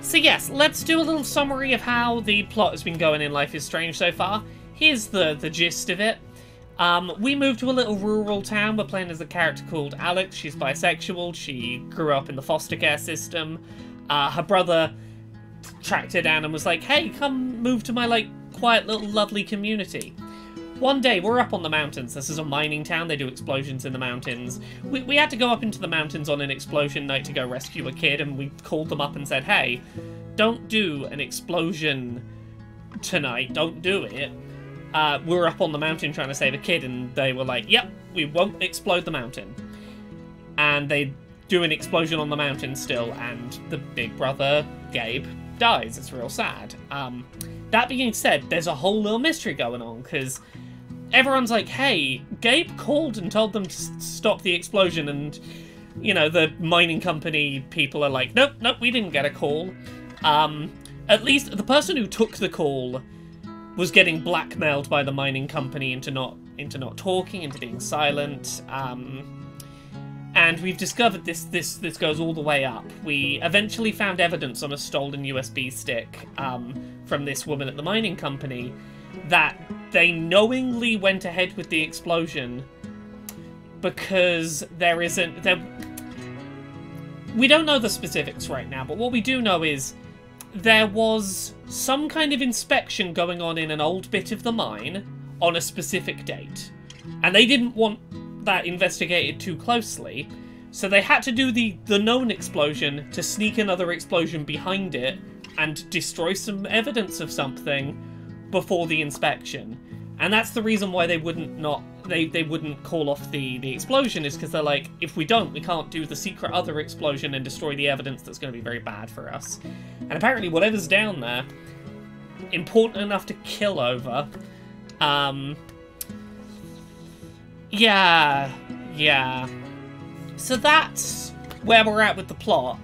So yes, let's do a little summary of how the plot has been going in Life is Strange so far. Here's the gist of it. We moved to a little rural town. We're playing as a character called Alex. She's bisexual. She grew up in the foster care system. Her brother tracked her down and was like, hey, come move to my, like, quiet little lovely community. One day, we're up on the mountains. This is a mining town. They do explosions in the mountains. We had to go up into the mountains on an explosion night to go rescue a kid, and we called them up and said, hey, don't do an explosion tonight. Don't do it. We were up on the mountain trying to save a kid, and they were like, yep, we won't explode the mountain. And they do an explosion on the mountain still, and the big brother, Gabe, dies. It's real sad. That being said, there's a whole little mystery going on, because everyone's like, hey, Gabe called and told them to stop the explosion, and, you know, the mining company people are like, nope, we didn't get a call. At least the person who took the call was getting blackmailed by the mining company into not talking, into being silent. And we've discovered this goes all the way up. We eventually found evidence on a stolen USB stick from this woman at the mining company that they knowingly went ahead with the explosion because we don't know the specifics right now, but what we do know is there was some kind of inspection going on in an old bit of the mine on a specific date. And they didn't want that investigated too closely, so they had to do the known explosion to sneak another explosion behind it and destroy some evidence of something before the inspection. And that's the reason why they wouldn't call off the explosion, is because they're like, if we don't, we can't do the secret other explosion and destroy the evidence that's going to be very bad for us. And apparently whatever's down there, important enough to kill over. Yeah. So that's where we're at with the plot.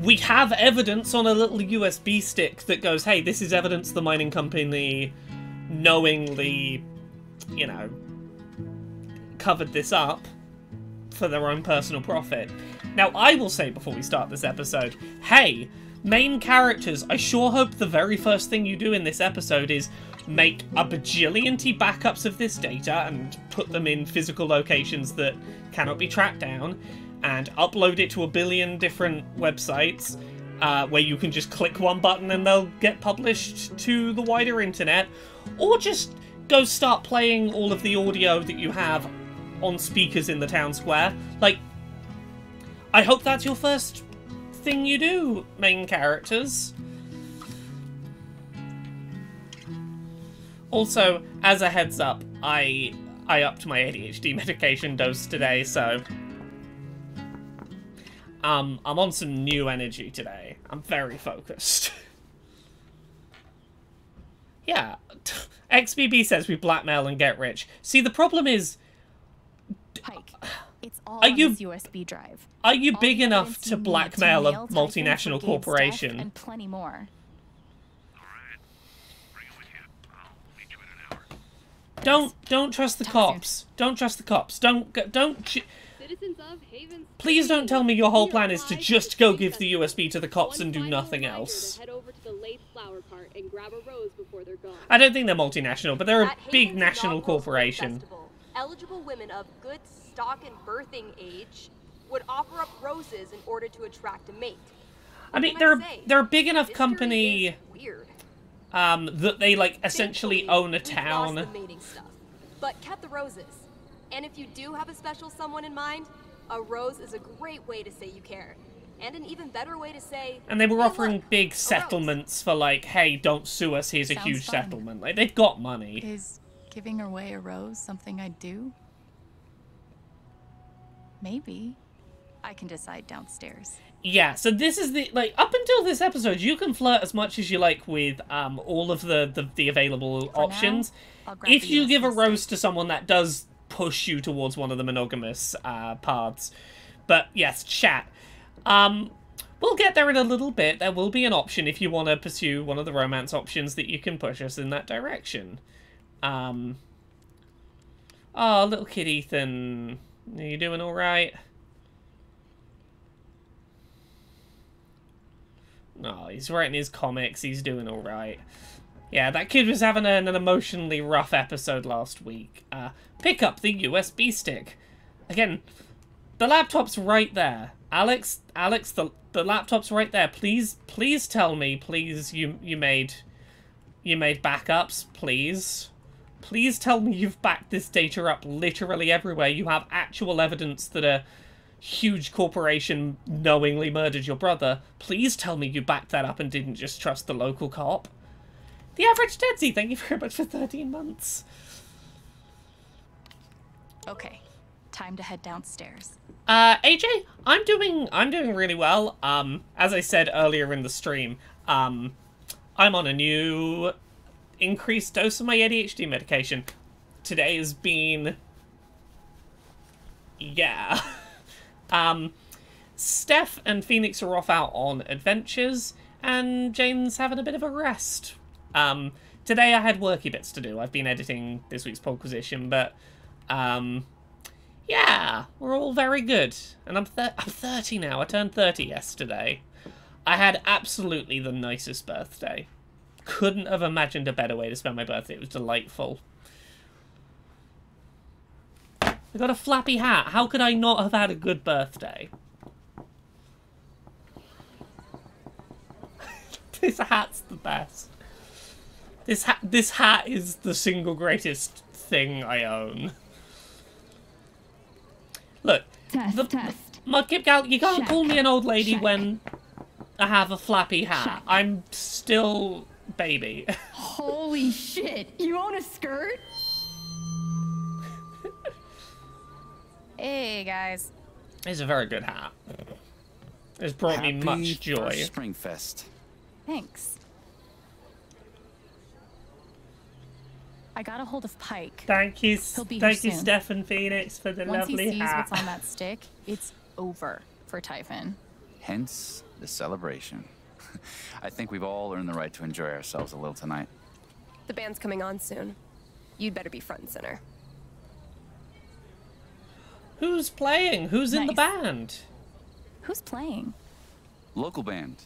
We have evidence on a little USB stick that goes, hey, this is evidence the mining company knowingly, you know, covered this up for their own personal profit. Now, I will say before we start this episode, hey, main characters, I sure hope the very first thing you do in this episode is make a bajillion-ty backups of this data and put them in physical locations that cannot be tracked down, and upload it to a billion different websites where you can just click one button and they'll get published to the wider internet, or just go start playing all of the audio that you have on speakers in the town square. Like, I hope that's your first thing you do, main characters. Also, as a heads up, I upped my ADHD medication dose today, so I'm on some new energy today. I'm very focused. Yeah, XBB says we blackmail and get rich. See, the problem is, Pike, it's all on this USB drive. Are you big enough to blackmail a multinational corporation? And plenty more. Don't trust the cops. Don't trust the cops. Please don't tell me your whole plan is to just go give the USB to the cops and do nothing else. I don't think they're multinational, but they're a big national corporation. Eligible women of good stock and birthing age would offer up roses in order to attract a mate. I mean, they're a big enough company that they, like, essentially own a town. Lost the mating stuff, but kept the roses. And if you do have a special someone in mind, a rose is a great way to say you care. And an even better way to say... And they were hey, offering look, big settlements for, like, hey, don't sue us, here's a huge settlement. Like, they've got money. Is giving away a rose something I'd do? Maybe. I can decide downstairs. Yeah, so this is the, like, up until this episode, you can flirt as much as you like with all of the available options. Now, if you give a rose to someone that does push you towards one of the monogamous paths. But yes, chat. We'll get there in a little bit. There will be an option if you want to pursue one of the romance options that you can push us in that direction. Oh, little kid Ethan. Are you doing alright? Oh, he's writing his comics. He's doing all right. Yeah, that kid was having an emotionally rough episode last week. Pick up the USB stick. Again, the laptop's right there. Alex, the laptop's right there. Please tell me, please, you made backups, please. Please tell me you've backed this data up literally everywhere. You have actual evidence that a huge corporation knowingly murdered your brother. Please tell me you backed that up and didn't just trust the local cop. The Average Deadsy, thank you very much for 13 months. Okay, time to head downstairs. AJ, I'm doing really well. As I said earlier in the stream, I'm on a new increased dose of my ADHD medication. Today has been... yeah. Steph and Phoenix are off out on adventures, and Jane's having a bit of a rest. Today I had worky bits to do. I've been editing this week's Podquisition, but, yeah, we're all very good. And I'm 30 now. I turned 30 yesterday. I had absolutely the nicest birthday. Couldn't have imagined a better way to spend my birthday. It was delightful. I got a flappy hat. How could I not have had a good birthday? This hat's the best. This hat is the single greatest thing I own. Look, Test. Mudkip Gal, you can't Check. call me an old lady Check. when I have a flappy hat. Check. I'm still baby. Holy shit, you own a skirt? Hey, guys. It's a very good hat. It's brought me much joy. First Springfest. Thanks. I got a hold of Pike. Thank you, He'll be here soon. Steph and Phoenix, for the Once he lovely sees hat. what's on that stick, it's over for Typhon. Hence the celebration. I think we've all earned the right to enjoy ourselves a little tonight. The band's coming on soon. You'd better be front and center. Who's playing? Who's in the Nice. band? Who's playing? Local band.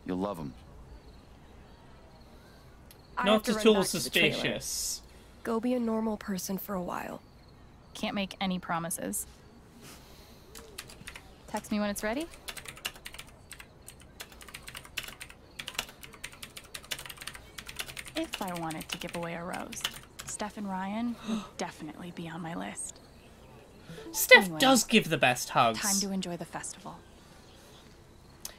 You'll love them. I have Not to at run all back to the trailer. suspicious. Go be a normal person for a while. Can't make any promises. Text me when it's ready. If I wanted to give away a rose, Steph and Ryan would definitely be on my list. Steph Anyway, does give the best hugs. Time to enjoy the festival.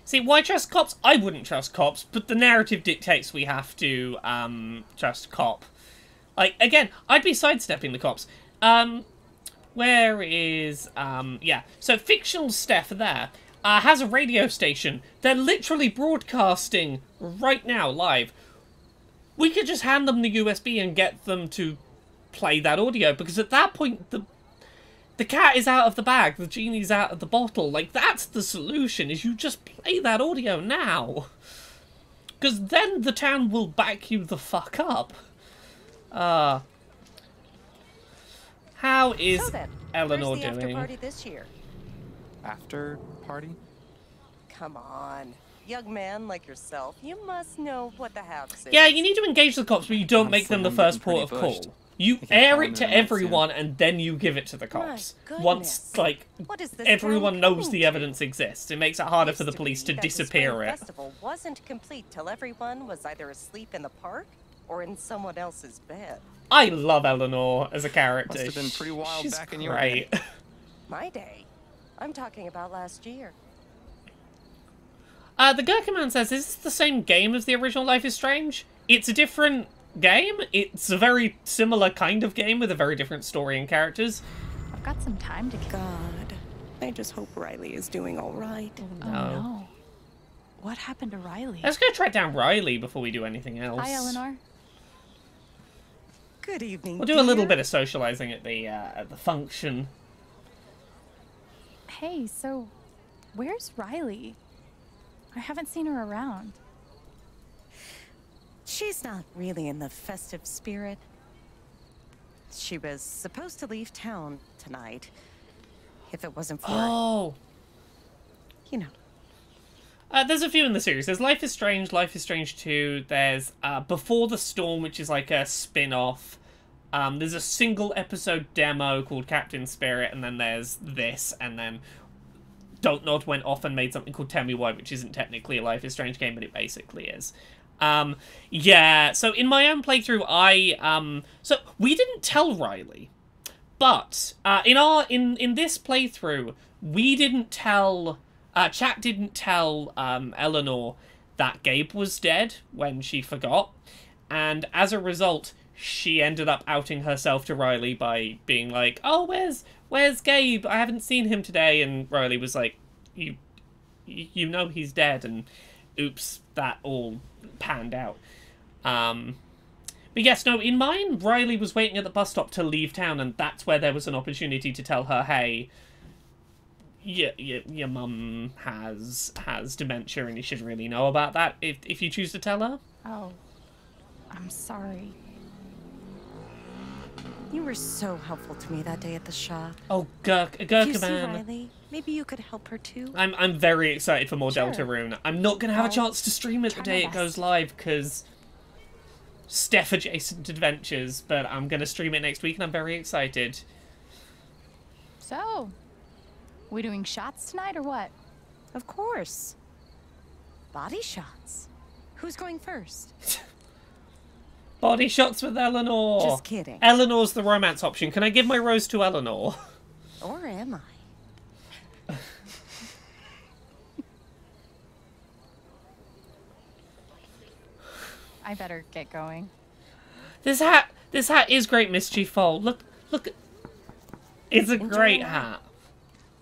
See, why trust cops? I wouldn't trust cops, but the narrative dictates we have to trust cop. Like, again, I'd be sidestepping the cops. Where is, yeah. So, fictional Steph there has a radio station. They're literally broadcasting right now, live. We could just hand them the USB and get them to play that audio, because at that point, the cat is out of the bag, the genie's out of the bottle. Like, that's the solution, is you just play that audio now. Because then the town will back you the fuck up. How is So then, Eleanor where's the after doing? party this year? After party? Come on, young man like yourself, you must know what the haps is. Yeah, you need to engage the cops, but you don't make them the Honestly, I'm first port of getting call. pretty You think I'll air call it him to in a minute everyone, and then you give it to the My cops. goodness. Once, like, What is this everyone town knows coming the to? evidence exists. It makes it harder Used for the to police be to that the disappear spring it. festival wasn't complete till everyone was either asleep in the park or in someone else's bed. I love Eleanor as a character. Must have been pretty wild She's back in your great. My day. I'm talking about last year. The Gherkin Man says, is this the same game as the original Life is Strange? It's a different game. It's a very similar kind of game with a very different story and characters. I've got some time to kill. God, I just hope Riley is doing all right. Oh no. What happened to Riley? Let's go track down Riley before we do anything else. Hi, Eleanor. Good evening. We'll do a little dear. bit of socializing at the function. Hey, so where's Riley? I haven't seen her around. She's not really in the festive spirit. She was supposed to leave town tonight. If it wasn't for, Oh, you know. There's a few in the series. There's Life is Strange, Life is Strange 2. There's Before the Storm, which is like a spin-off. There's a single episode demo called Captain Spirit, and then there's this, and then Don't Nod went off and made something called Tell Me Why, which isn't technically a Life is Strange game, but it basically is. Yeah, so in my own playthrough, so we didn't tell Riley, but in this playthrough, we didn't tell, chat didn't tell Eleanor that Gabe was dead when she forgot, and as a result, she ended up outing herself to Riley by being like, "Oh, where's Gabe? I haven't seen him today." And Riley was like, "You know he's dead," and oops, that all panned out. But yes, no, in mine, Riley was waiting at the bus stop to leave town, and that's where there was an opportunity to tell her, "Hey, your mum has dementia, and you should really know about that if you choose to tell her." Oh, I'm sorry. You were so helpful to me that day at the shop. Oh, If you Gurkha see man. Riley, maybe you could help her too. I'm very excited for more Sure. Deltarune. I'm not going to have a I'll chance to stream it the try day my it goes best. live, because Steph adjacent adventures, but I'm going to stream it next week, and I'm very excited. So, we doing shots tonight or what? Of course. Body shots. Who's going first? Body shots with Eleanor. Just kidding. Eleanor's the romance option. Can I give my rose to Eleanor? Or am I? I better get going. This hat is great, Mischief Foal. Look. It's a great it. hat.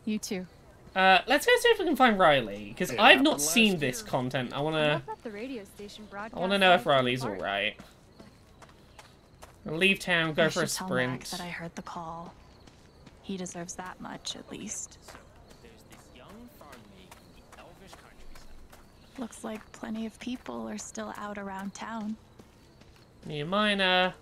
You too. Let's go see if we can find Riley, because It I've not happened seen last this year. content. I I wanna love that the radio station broadcasts know if live from Riley's the park. alright. Leave town, go I for a should tell Mac sprint. that I heard the call. He deserves that much, at least. There's this young farm maid in the elvish countryside. Looks like plenty of people are still out around town. Yeah, minor.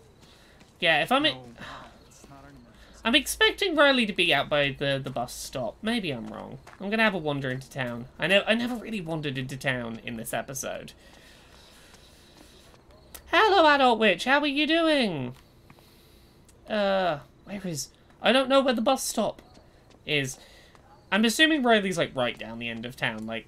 Yeah, if I'm It's not an emergency. I'm expecting Riley to be out by the bus stop. Maybe I'm wrong. I'm gonna have a wander into town. I never really wandered into town in this episode. Hello, Adult Witch. How are you doing? Where is... I don't know where the bus stop is. I'm assuming Riley's, like, right down the end of town, like,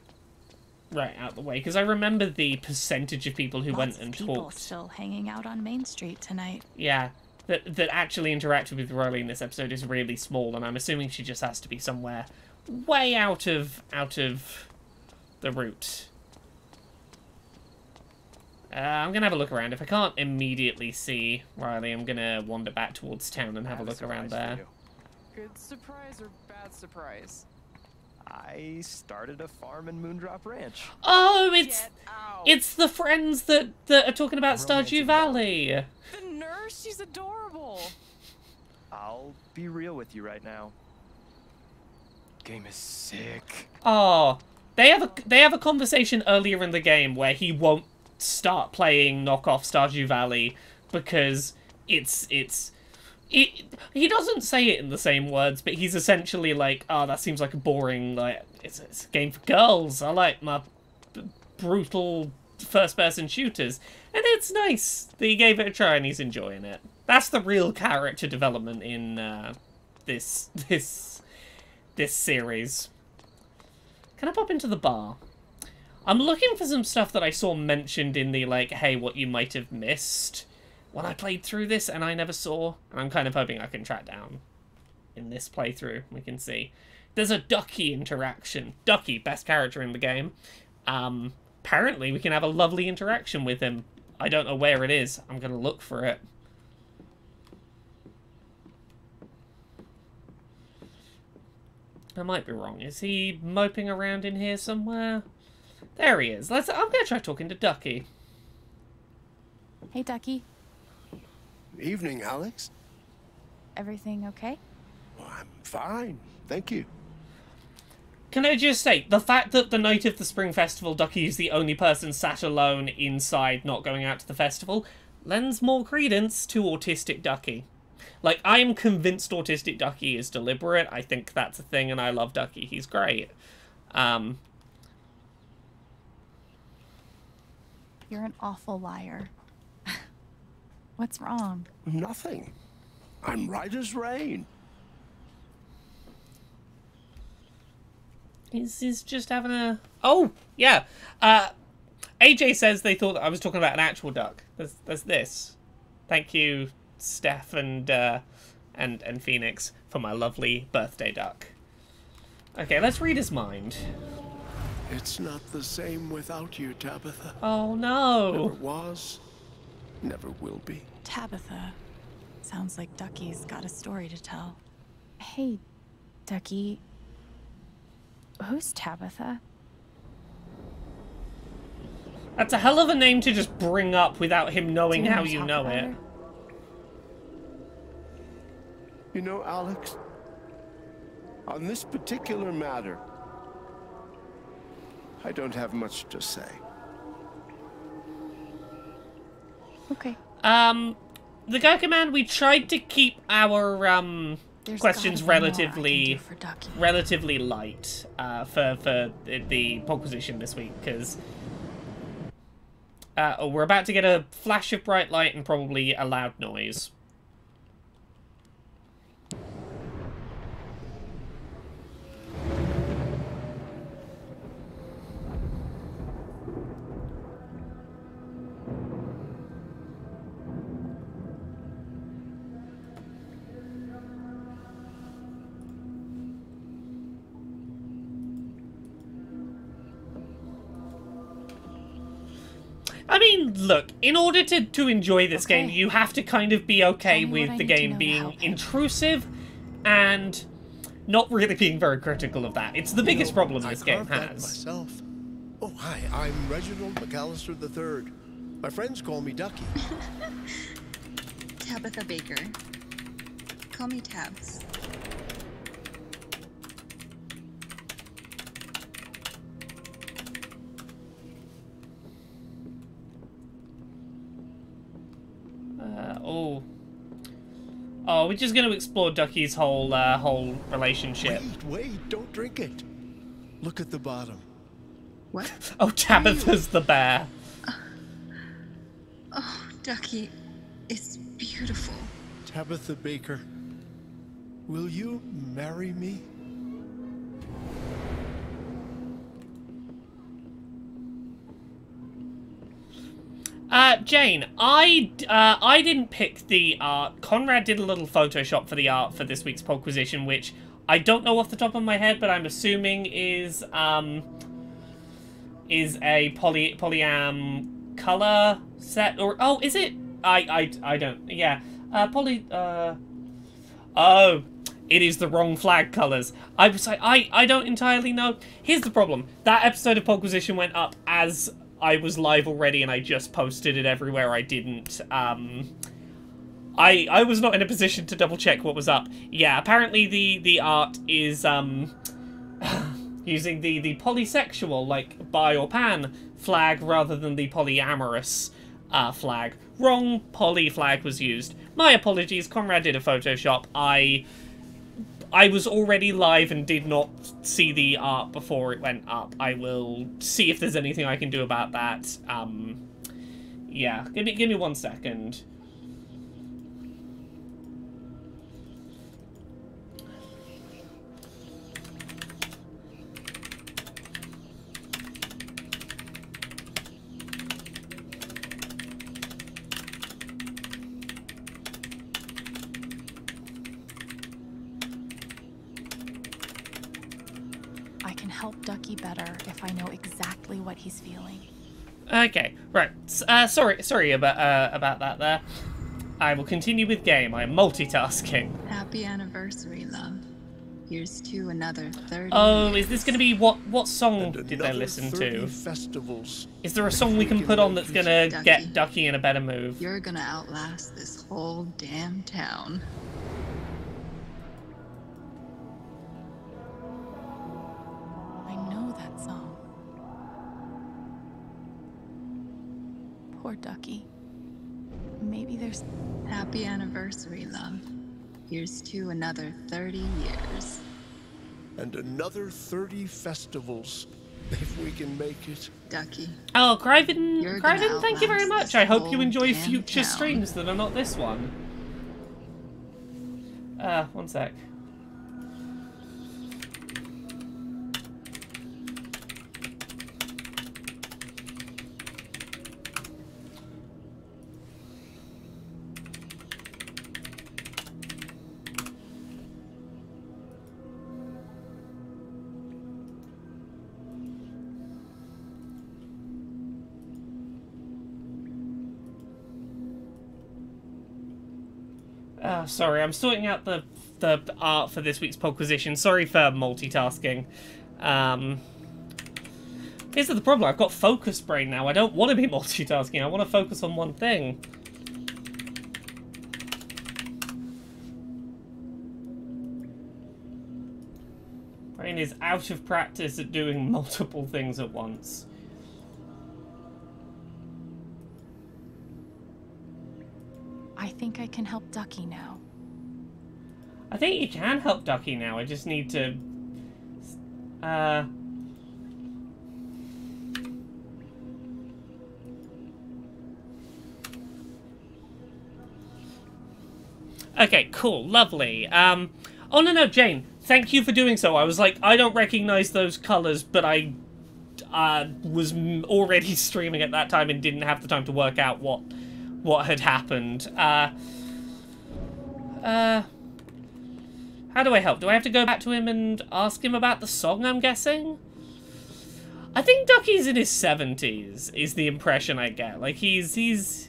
right out the way. Because I remember the percentage of people who Lots went of and people talked. still hanging out on Main Street tonight. Yeah, that actually interacted with Riley in this episode is really small, and I'm assuming she just has to be somewhere way out of the route. I'm gonna have a look around. If I can't immediately see Riley, I'm gonna wander back towards town and have a look around there. Good surprise or bad surprise? I started a farm in Moondrop Ranch. Oh, Get out! it's the friends that are talking about Romancing Stardew Valley. the nurse. She's adorable. I'll be real with you right now. Game is sick. Oh, they have a conversation earlier in the game where he won't start playing knockoff Stardew Valley because he doesn't say it in the same words, but he's essentially like, "Oh, that seems like a boring, like it's a game for girls. I like my brutal first-person shooters," and it's nice that he gave it a try and he's enjoying it. That's the real character development in this series. Can I pop into the bar? I'm looking for some stuff that I saw mentioned in the, like, hey, what you might have missed when I played through this and I never saw. And I'm kind of hoping I can track down in this playthrough. We can see. There's a Ducky interaction. Ducky, best character in the game. Apparently we can have a lovely interaction with him. I don't know where it is. I'm going to look for it. I might be wrong. Is he moping around in here somewhere? There he is. I'm gonna try talking to Ducky. Hey, Ducky. Evening, Alex. Everything okay? Well, I'm fine, thank you. Can I just say, the fact that the night of the Spring Festival, Ducky is the only person sat alone inside, not going out to the festival, lends more credence to Autistic Ducky. Like, I am convinced Autistic Ducky is deliberate. I think that's a thing, and I love Ducky. He's great. You're an awful liar. What's wrong? Nothing. I'm right as rain. He's just having a... Oh, yeah. AJ says they thought that I was talking about an actual duck. There's this. Thank you, Steph and Phoenix, for my lovely birthday duck. Okay, let's read his mind. It's not the same without you, Tabitha. Oh, no. Never was, never will be. Tabitha. Sounds like Ducky's got a story to tell. Hey, Ducky. Who's Tabitha? That's a hell of a name to just bring up without him knowing Do how wanna you talk know about it. her? You know, Alex, on this particular matter, I don't have much to say. Okay. The Gurkha Man, we tried to keep our There's questions gotta be more I can relatively do for Ducky. relatively light for the proposition this week, because we're about to get a flash of bright light and probably a loud noise. I mean, look, in order to enjoy this game, you have to kind of be okay Tell me what with I the need to game know to being help him. intrusive and not really being very critical of that. It's the biggest problem this game I carved that has. myself. Oh, hi, I'm Reginald McAllister III. My friends call me Ducky. Tabitha Baker. Call me Tabs. Oh, we're just going to explore Ducky's whole relationship. Wait, don't drink it. Look at the bottom. What? Oh, Tabitha's the bear. Oh, Ducky, it's beautiful. Tabitha Baker, will you marry me? Jane, I didn't pick the art. Conrad did a little Photoshop for the art for this week's Podquisition, which I don't know off the top of my head, but I'm assuming is a polyam color set, or oh, is it? I don't. Yeah, Oh, it is the wrong flag colors. I was like, I don't entirely know. Here's the problem: that episode of Podquisition went up as I was live already, and I just posted it everywhere. I didn't. I was not in a position to double check what was up. Yeah, apparently the art is using the polysexual, like bi or pan flag rather than the polyamorous flag. Wrong poly flag was used. My apologies. Conrad did a Photoshop. I was already live and did not see the art before it went up. I will see if there's anything I can do about that. Yeah, give me 1 second. Help Ducky better if I know exactly what he's feeling. Okay, right. Sorry about that there. I will continue with game. I'm multitasking. Happy anniversary, love. Here's to another 30 Oh, years. is this going to be what song did they listen to? Festivals. Is there a song we can put on that's going to Ducky. get Ducky in a better mood? You're gonna outlast this whole damn town. I know that song. Poor Ducky. Maybe there's... Happy anniversary, love. Here's to another 30 years. And another 30 festivals. if we can make it. Ducky. Oh, Criven, You're gonna Criven, thank you very outlast much. this I hope you whole enjoy damn future town. streams that are not this one. One sec. Sorry, I'm sorting out the art for this week's Podquisition. Sorry for multitasking. Here's the problem, I've got focus brain now. I don't want to be multitasking, I want to focus on one thing. Brain is out of practice at doing multiple things at once. I think I can help Ducky now. I think you can help Ducky now, I just need to... Okay, cool, lovely. Oh, no, Jane, thank you for doing so. I was like, I don't recognize those colors, but I was already streaming at that time and didn't have the time to work out what had happened. How do I help? Do I have to go back to him and ask him about the song, I'm guessing? I think Ducky's in his 70s, is the impression I get. Like, he's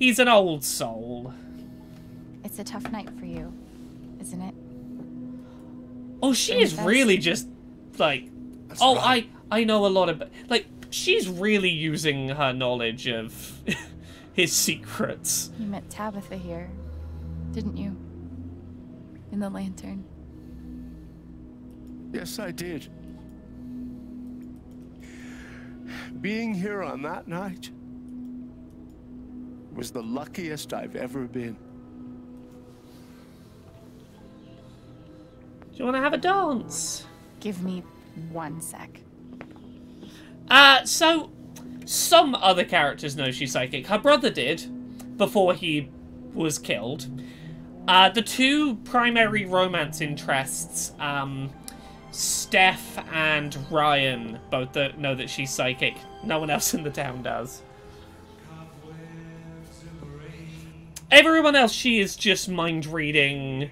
an old soul. It's a tough night for you, isn't it? Oh, she is really just, like... That's oh, right. I know a lot of... Like, she's really using her knowledge of his secrets. You met Tabitha here, didn't you? In the lantern. Yes, I did. Being here on that night was the luckiest I've ever been. Do you want to have a dance? Give me 1 sec. So, some other characters know she's psychic. Her brother did, before he was killed. The two primary romance interests, Steph and Ryan, both know that she's psychic. No one else in the town does. Everyone else, she is just mind-reading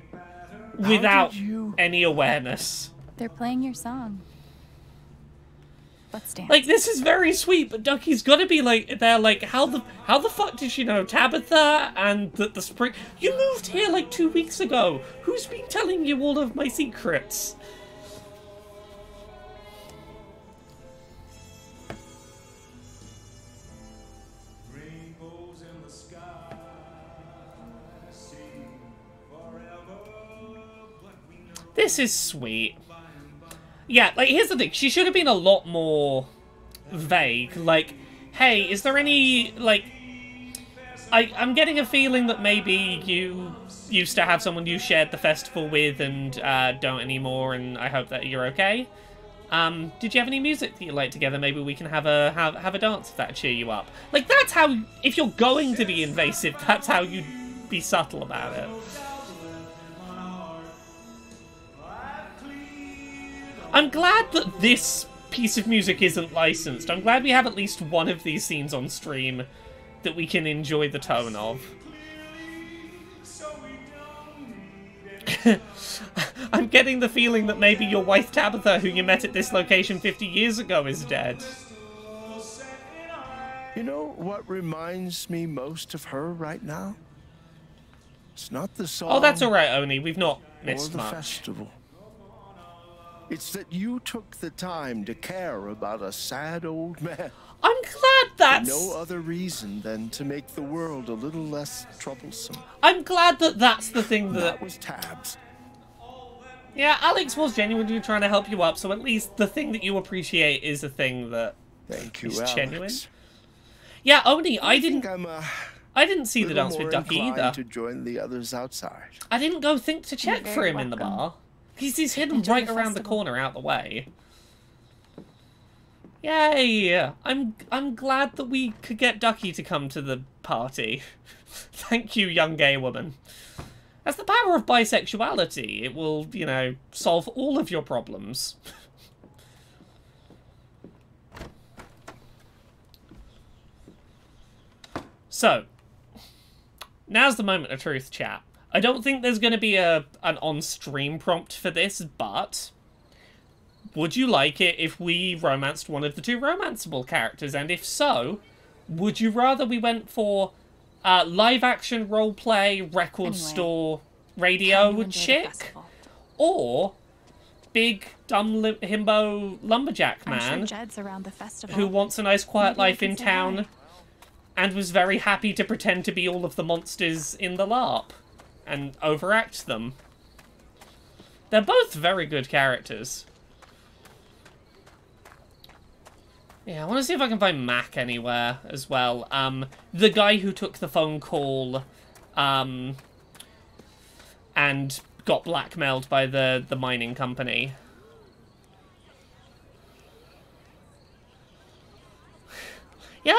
without any awareness. They're playing your song. Let's dance. Like, this is very sweet, but Ducky's gotta be like, they're like, how the fuck did she know Tabitha and the spring? You moved here like 2 weeks ago. Who's been telling you all of my secrets? This is sweet. Yeah, like, here's the thing. She should have been a lot more vague. Like, hey, is there any, like... I'm getting a feeling that maybe you used to have someone you shared the festival with and don't anymore, and I hope that you're okay. Did you have any music that you like together? Maybe we can have a dance if that'd cheer you up. Like, that's how... If you're going to be invasive, that's how you'd be subtle about it. I'm glad that this piece of music isn't licensed. I'm glad we have at least one of these scenes on stream that we can enjoy the tone of. I'm getting the feeling that maybe your wife Tabitha, who you met at this location 50 years ago, is dead. You know what reminds me most of her right now? It's not the song. Oh, that's alright, Oni. We've not or missed the much. festival. It's that you took the time to care about a sad old man. I'm glad that's... For no other reason than to make the world a little less troublesome. I'm glad that that's the thing That was Tabs. Yeah, Alex was genuinely trying to help you up, so at least the thing that you appreciate is a thing that Thank you, is Alex. genuine. Yeah, Oni, I think I didn't see the little dance with more Ducky inclined either. to join the others outside. I didn't go think to check You're for very him in the welcome. bar. He's hidden Enjoy right the around the festival. corner out the way. Yay! I'm glad that we could get Ducky to come to the party. Thank you, young gay woman. That's the power of bisexuality. It will, you know, solve all of your problems. So, now's the moment of truth, chat. I don't think there's going to be an on-stream prompt for this, but would you like it if we romanced one of the two romanceable characters? And if so, would you rather we went for live-action roleplay, record store, radio chick, or big, dumb, himbo lumberjack man I'm sure Jed's around the festival. who wants a nice quiet Maybe I life can in say town hi. and was very happy to pretend to be all of the monsters in the LARP and overact them. They're both very good characters. Yeah, I want to see if I can find Mac anywhere as well. The guy who took the phone call and got blackmailed by the mining company. Yeah,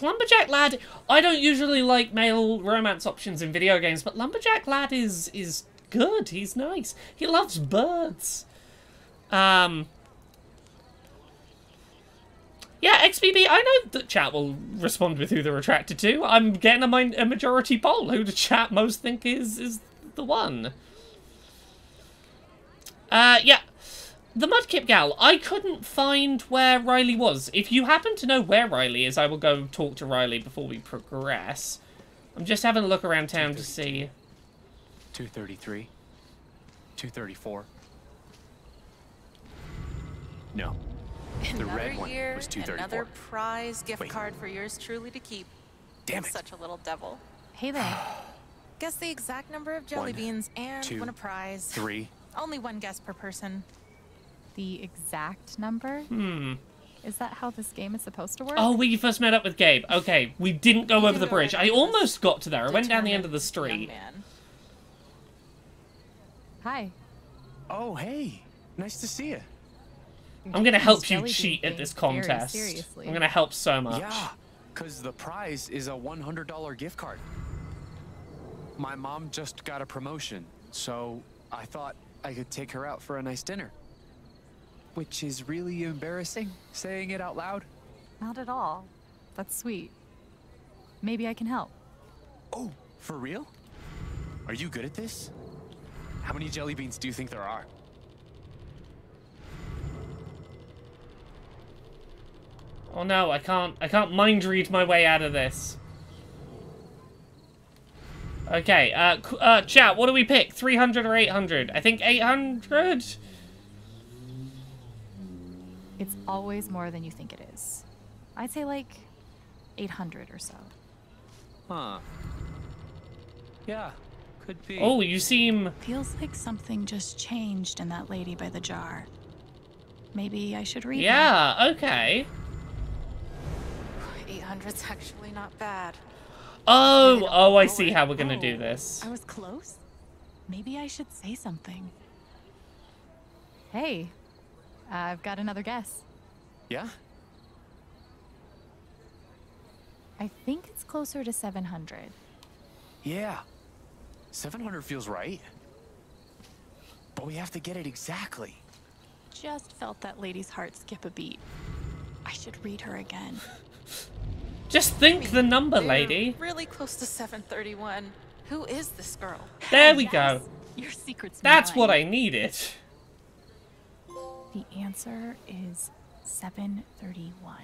Lumberjack Lad. I don't usually like male romance options in video games, but Lumberjack Lad is good. He's nice. He loves birds. Yeah, XBB, I know that chat will respond with who they're attracted to. I'm getting a majority poll. Who the chat most think is the one. Yeah. The Mudkip Gal, I couldn't find where Riley was. If you happen to know where Riley is, I will go talk to Riley before we progress. I'm just having a look around town to see. 233. 234. No. The red one was 234. Another prize gift Wait. card for yours truly to keep. Damn it. Such a little devil. Hey there. Guess the exact number of jelly 1, beans and 2, win a prize. 3. Only one guess per person. The exact number? Is that how this game is supposed to work? Oh, we first met up with Gabe. Okay, we didn't go You over can the go bridge. ahead I and do almost got to there. I went down the end of the Determined young street. man. Hi. Oh, hey. Nice to see you. I'm gonna help These you jelly cheat bean at this things very contest. seriously. I'm gonna help so much. Yeah, because the prize is a $100 gift card. My mom just got a promotion, so I thought I could take her out for a nice dinner. Which is really embarrassing, saying it out loud. Not at all. That's sweet. Maybe I can help. Oh, for real? Are you good at this? How many jelly beans do you think there are? Oh no, I can't mind read my way out of this. Okay, chat, what do we pick? 300 or 800? I think 800? It's always more than you think it is. I'd say like 800 or so. Huh. Yeah, could be. Oh, you seem... Feels like something just changed in that lady by the jar. Maybe I should read her. Yeah, okay. 800's actually not bad. Oh, I see how we're gonna do this. I was close. Maybe I should say something. Hey, I've got another guess. Yeah? I think it's closer to 700. Yeah. 700 feels right. But we have to get it exactly. Just felt that lady's heart skip a beat. I should read her again. Just think the number, They're lady. really close to 731. Who is this girl? There we go. Your secret's That's mine. what I needed. The answer is 731.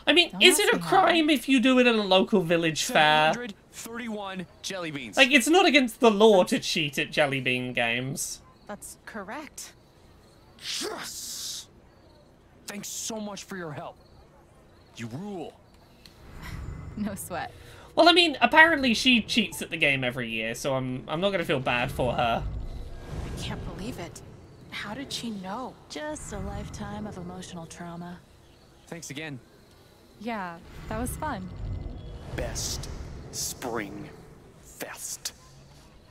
I mean, Don't is it ask a me how. crime if you do it at a local village fair? 731 jelly beans. Like, it's not against the law to cheat at jelly bean games. That's correct. Yes! Thanks so much for your help. You rule. No sweat. Well, I mean, apparently she cheats at the game every year, so I'm not gonna feel bad for her. I can't believe it. How did she know? Just a lifetime of emotional trauma. Thanks again. Yeah, that was fun. Best spring fest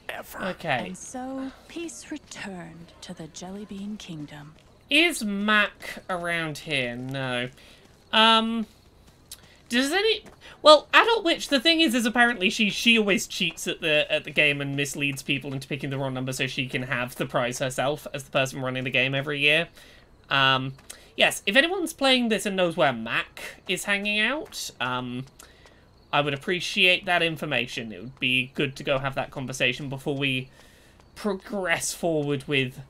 ever. Okay. And so, peace returned to the Jelly Bean Kingdom. Is Mac around here? No. Does any... Well, Adult Witch, the thing is apparently she always cheats at the game and misleads people into picking the wrong number so she can have the prize herself as the person running the game every year. Yes, if anyone's playing this and knows where Mac is hanging out, I would appreciate that information. It would be good to go have that conversation before we progress forward with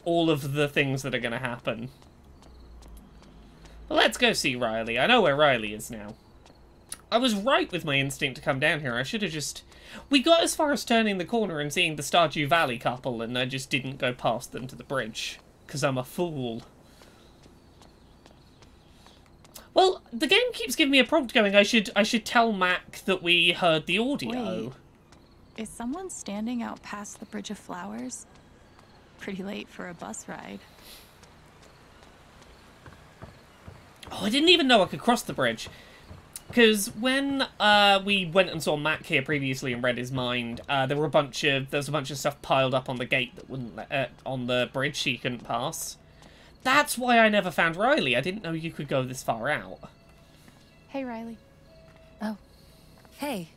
all of the things that are going to happen. But let's go see Riley. I know where Riley is now. I was right with my instinct to come down here. I should have just... We got as far as turning the corner and seeing the Stardew Valley couple, and I just didn't go past them to the bridge. Because I'm a fool. Well, the game keeps giving me a prompt going, I should tell Mac that we heard the audio. Wait, is someone standing out past the Bridge of Flowers? Pretty late for a bus ride. Oh, I didn't even know I could cross the bridge. Because when we went and saw Mac here previously and read his mind, there was a bunch of stuff piled up on the gate that wouldn't on the bridge so you couldn't pass. That's why I never found Riley. I didn't know you could go this far out. Hey, Riley. Oh. Hey.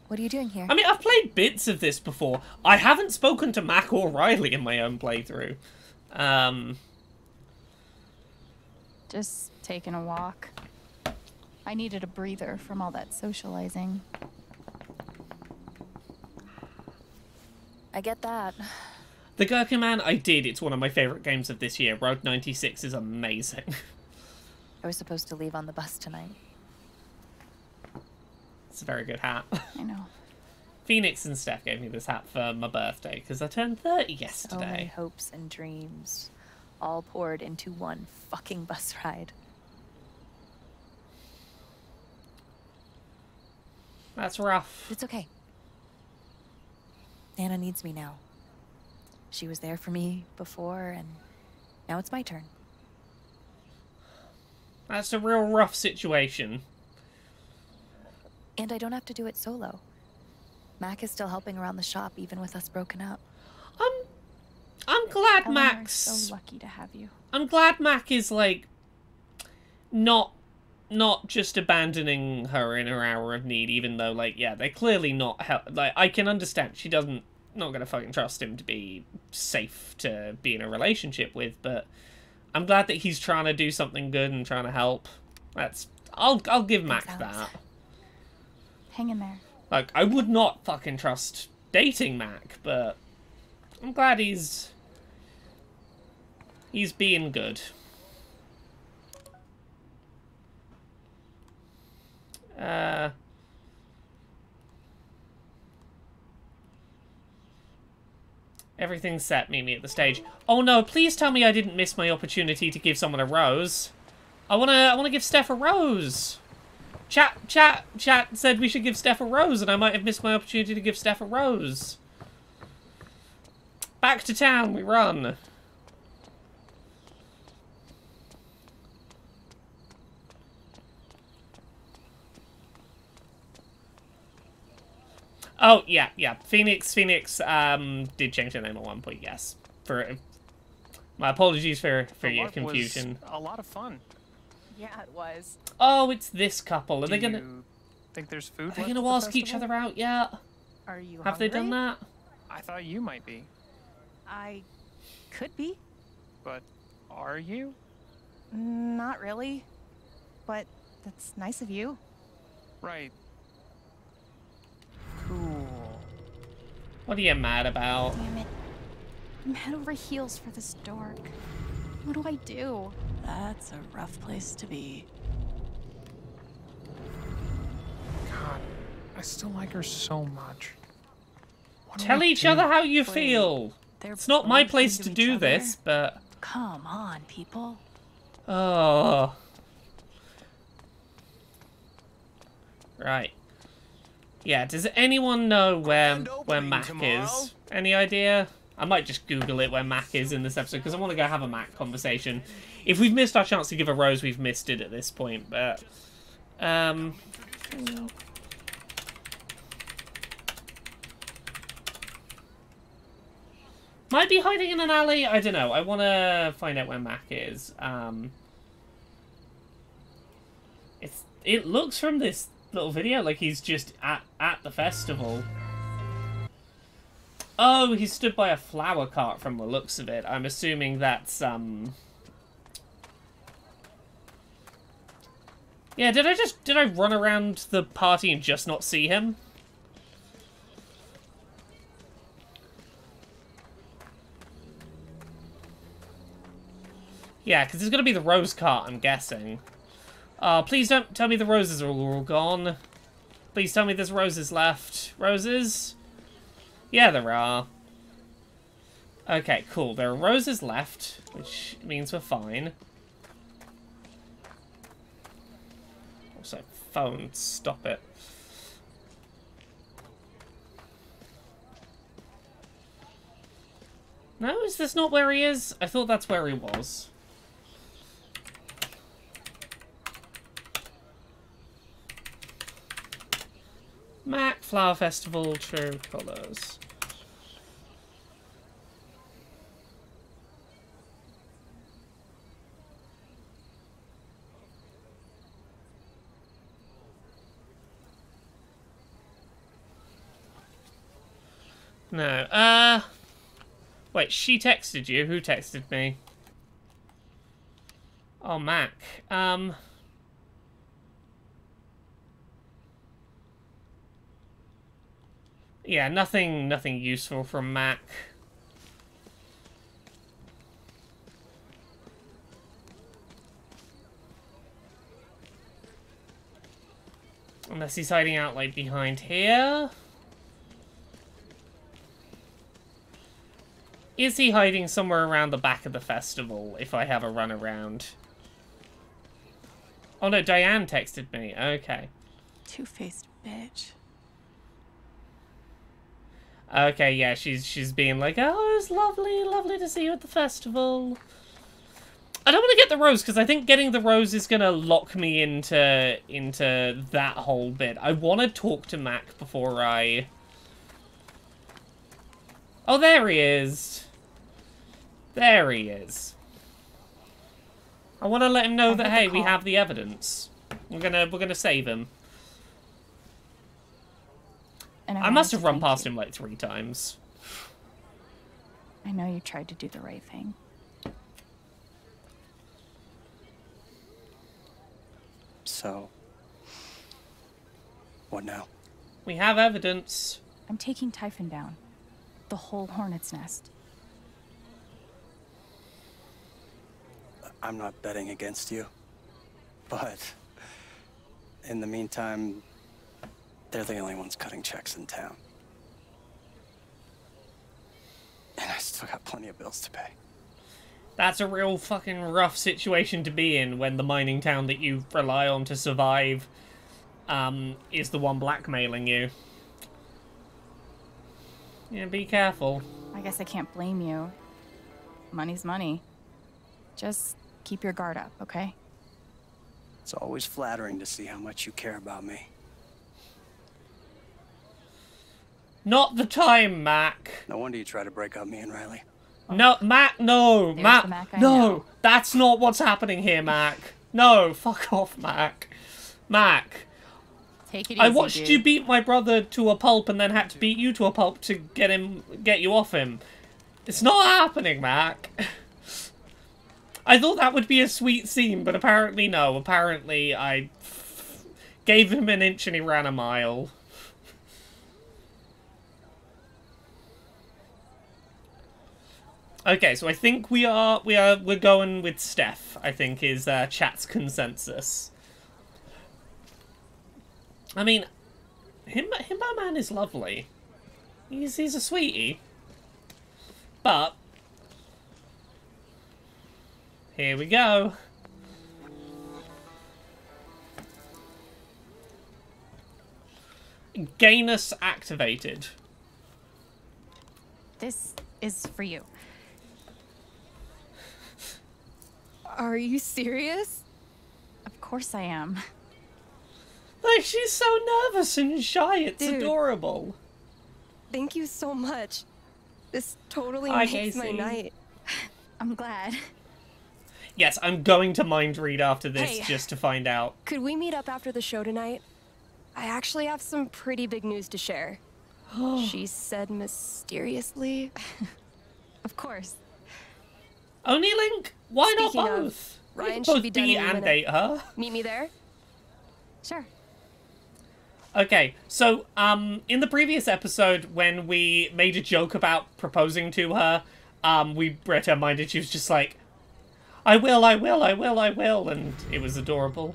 What are you doing here? I mean, I've played bits of this before. I haven't spoken to Mac or Riley in my own playthrough. Just taking a walk. I needed a breather from all that socializing. I get that. The Gherkin Man, I did. It's one of my favourite games of this year. Road 96 is amazing. I was supposed to leave on the bus tonight. It's a very good hat. I know. Phoenix and Steph gave me this hat for my birthday because I turned 30 yesterday. So many hopes and dreams, all poured into one fucking bus ride. That's rough. It's okay. Nana needs me now. She was there for me before, and now it's my turn. That's a real rough situation. And I don't have to do it solo. Mac is still helping around the shop, even with us broken up. I'm glad Eleanor's Mac's... so lucky to have you. I'm glad Mac is, like, not just abandoning her in her hour of need, even though, like, yeah, they're clearly not like, I can understand she not gonna fucking trust him to be safe to be in a relationship with, but I'm glad that he's trying to do something good and trying to help. I'll give Mac that. Hang in there. Like, I would not fucking trust dating Mac, but I'm glad he's being good. Everything's set, Mimi, at the stage. Oh no, please tell me I didn't miss my opportunity to give someone a rose. I wanna give Steph a rose. Chat said we should give Steph a rose, and I might have missed my opportunity to give Steph a rose. Back to town, we run. Oh, yeah. Phoenix, did change her name at one point, yes. My apologies for your confusion. Was a lot of fun. Yeah, it was. Oh, it's this couple. Are they gonna... think there's food Are they gonna ask each other out yet? Are you Have they done that? I thought you might be. I could be. But are you? Not really. But that's nice of you. Right. Cool. What are you mad about? Damn it. I'm head over heels for this dork. What do I do? That's a rough place to be. God, I still like her so much. Tell each other how you feel. It's not my place to do this, but... Come on, people. Oh. Right. Yeah, does anyone know where Mac is? Any idea? I might just Google it where Mac is in this episode, because I want to go have a Mac conversation. If we've missed our chance to give a rose, we've missed it at this point, but... Might be hiding in an alley. I don't know. I want to find out where Mac is. It looks from this little video like he's just at the festival. Oh, he stood by a flower cart from the looks of it. I'm assuming that's Yeah, did I run around the party and just not see him? Yeah, because it's gonna be the rose cart, I'm guessing. Please don't tell me the roses are all gone. Please tell me there's roses left. Roses? Yeah, there are. Okay, cool. There are roses left, which means we're fine. Also, phone, stop it. No, is this not where he is? I thought that's where he was. Mac Flower Festival, True Colors. No, wait, she texted you? Who texted me? Oh, Mac. Yeah, nothing useful from Mac. Unless he's hiding out, like, behind here. Is he hiding somewhere around the back of the festival, if I have a run around? Oh no, Diane texted me. Okay. Two-faced bitch. Okay, yeah, she's being like, oh, it's lovely to see you at the festival. I don't want to get the rose, because I think getting the rose is going to lock me into that whole bit. I want to talk to Mac before I... Oh, there he is. There he is. I want to let him know that, hey, we have the evidence. We're gonna save him. And I must have run past him like 3 times. I know you tried to do the right thing. So, what now? We have evidence. I'm taking Typhon down. The whole hornet's nest. I'm not betting against you, but in the meantime, they're the only ones cutting checks in town. And I still got plenty of bills to pay. That's a real fucking rough situation to be in when the mining town that you rely on to survive is the one blackmailing you. Yeah, be careful. I guess I can't blame you. Money's money. Just keep your guard up, okay? It's always flattering to see how much you care about me. Not the time, Mac. No wonder you try to break up me and Riley. No, Mac, no. Mac, no. That's not what's happening here, Mac. No, fuck off, Mac. Mac. Take it easy, I watched dude. you beat my brother to a pulp and then had to beat you to a pulp to get you off him. It's not happening, Mac. I thought that would be a sweet scene, but apparently no. Apparently I gave him an inch and he ran a mile. Okay, so I think we're going with Steph, I think is chat's consensus. I mean, Himbo Man is lovely. He's a sweetie. But here we go. Gainus activated. This is for you. Are you serious? Of course I am. Like, she's so nervous and shy, it's Dude. adorable. Thank you so much. This totally Hi, makes my Casey. night. I'm glad. Yes, I'm going to mind read after this Hey. just to find out. Could we meet up after the show tonight? I actually have some pretty big news to share. She said mysteriously. Of course. Only Link? Why Speaking not of, both? We Ryan can should both be done be any and minute. date her. Meet me there? Sure. Okay, so, in the previous episode, when we made a joke about proposing to her, we read her mind and she was just like, I will, and it was adorable.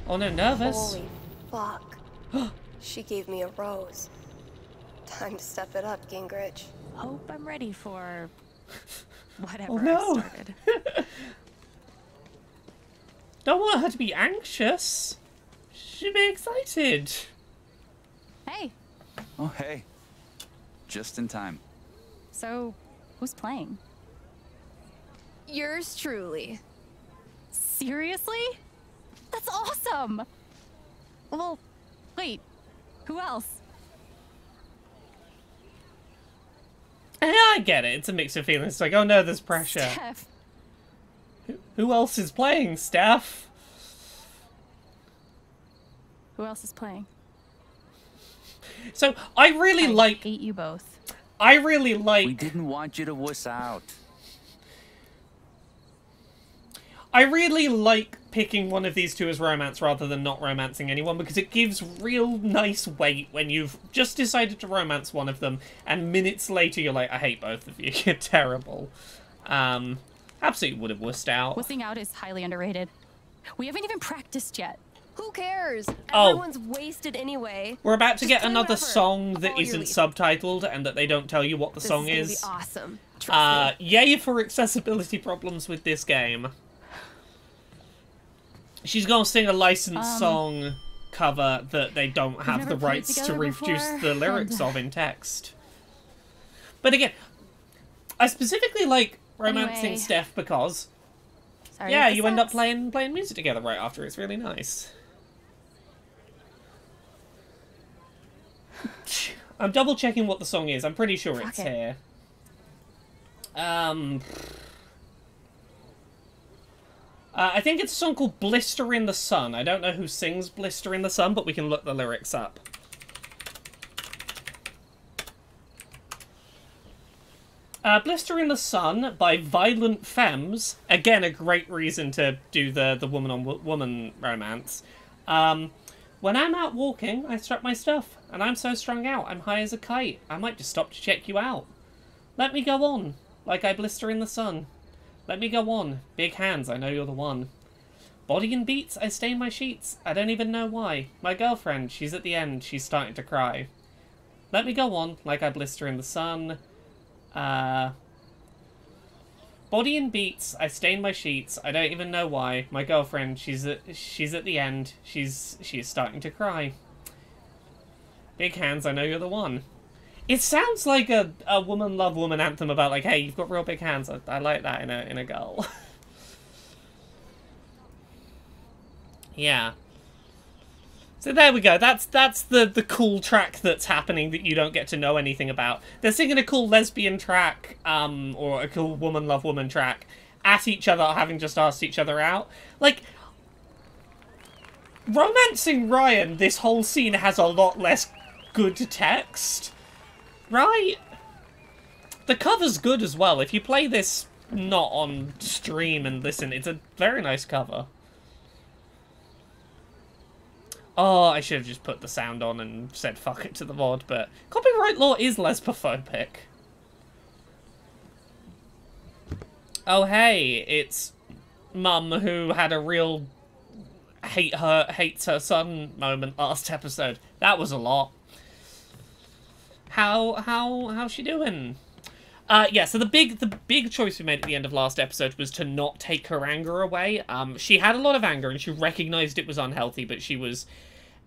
Oh no, nervous. Holy fuck. She gave me a rose. Time to step it up, Gingrich. Hope I'm ready for whatever Oh no. I've started. Don't want her to be anxious. She'd be excited. Hey, Oh, hey. Just in time. so who's playing? Yours truly. Seriously? That's awesome! Well, wait, who else? Yeah, I get it. It's a mix of feelings. It's like, oh no, there's pressure. Steph. Who else is playing, Steph? Who else is playing? So, I really like... hate you both. I really like... We didn't want you to wuss out. I really like picking one of these two as romance rather than not romancing anyone, because it gives real nice weight when you've just decided to romance one of them, and minutes later you're like, I hate both of you, you're terrible. Absolutely would have wussed out. Wussing out is highly underrated. We haven't even practiced yet. Who cares? Oh. Everyone's wasted anyway. We're about to Just get play another whatever. song that Follow your isn't lead. subtitled and that they don't tell you what the This song is is. gonna be awesome. Trust me. Yay for accessibility problems with this game. She's gonna sing a licensed song cover that they don't have never the played rights to together reproduce before, the lyrics and- of in text. But again, I specifically like romancing Anyway. Steph because, Sorry yeah, if this you end up sucks. playing music together right after. It's really nice. I'm double checking what the song is. I'm pretty sure Fuck it's it. here. I think it's a song called Blister in the Sun. I don't know who sings Blister in the Sun, but we can look the lyrics up. Blister in the Sun by Violent Femmes. Again, a great reason to do the woman-on-woman romance. When I'm out walking, I strut my stuff, and I'm so strung out, I'm high as a kite. I might just stop to check you out. Let me go on, like I blister in the sun. Let me go on, big hands, I know you're the one. Body and beats, I stain my sheets, I don't even know why. My girlfriend, she's at the end, she's starting to cry. Let me go on, like I blister in the sun. Body and beats, I stain my sheets, I don't even know why. My girlfriend, she's at the end, she's starting to cry. Big hands, I know you're the one. It sounds like a woman love woman anthem about like, hey, you've got real big hands. I like that in a girl. Yeah. So there we go. That's the cool track that's happening that you don't get to know anything about. They're singing a cool lesbian track, or a cool woman love woman track at each other, having just asked each other out. Like, romancing Ryan, this whole scene has a lot less good text, right? The cover's good as well. If you play this not on stream and listen, it's a very nice cover. Oh, I should have just put the sound on and said fuck it to the mod, but copyright law is lesbophobic. Oh hey, it's Mum who had a real hates her son moment last episode. That was a lot. How's she doing? Yeah, so the big choice we made at the end of last episode was to not take her anger away. She had a lot of anger and she recognized it was unhealthy, but she was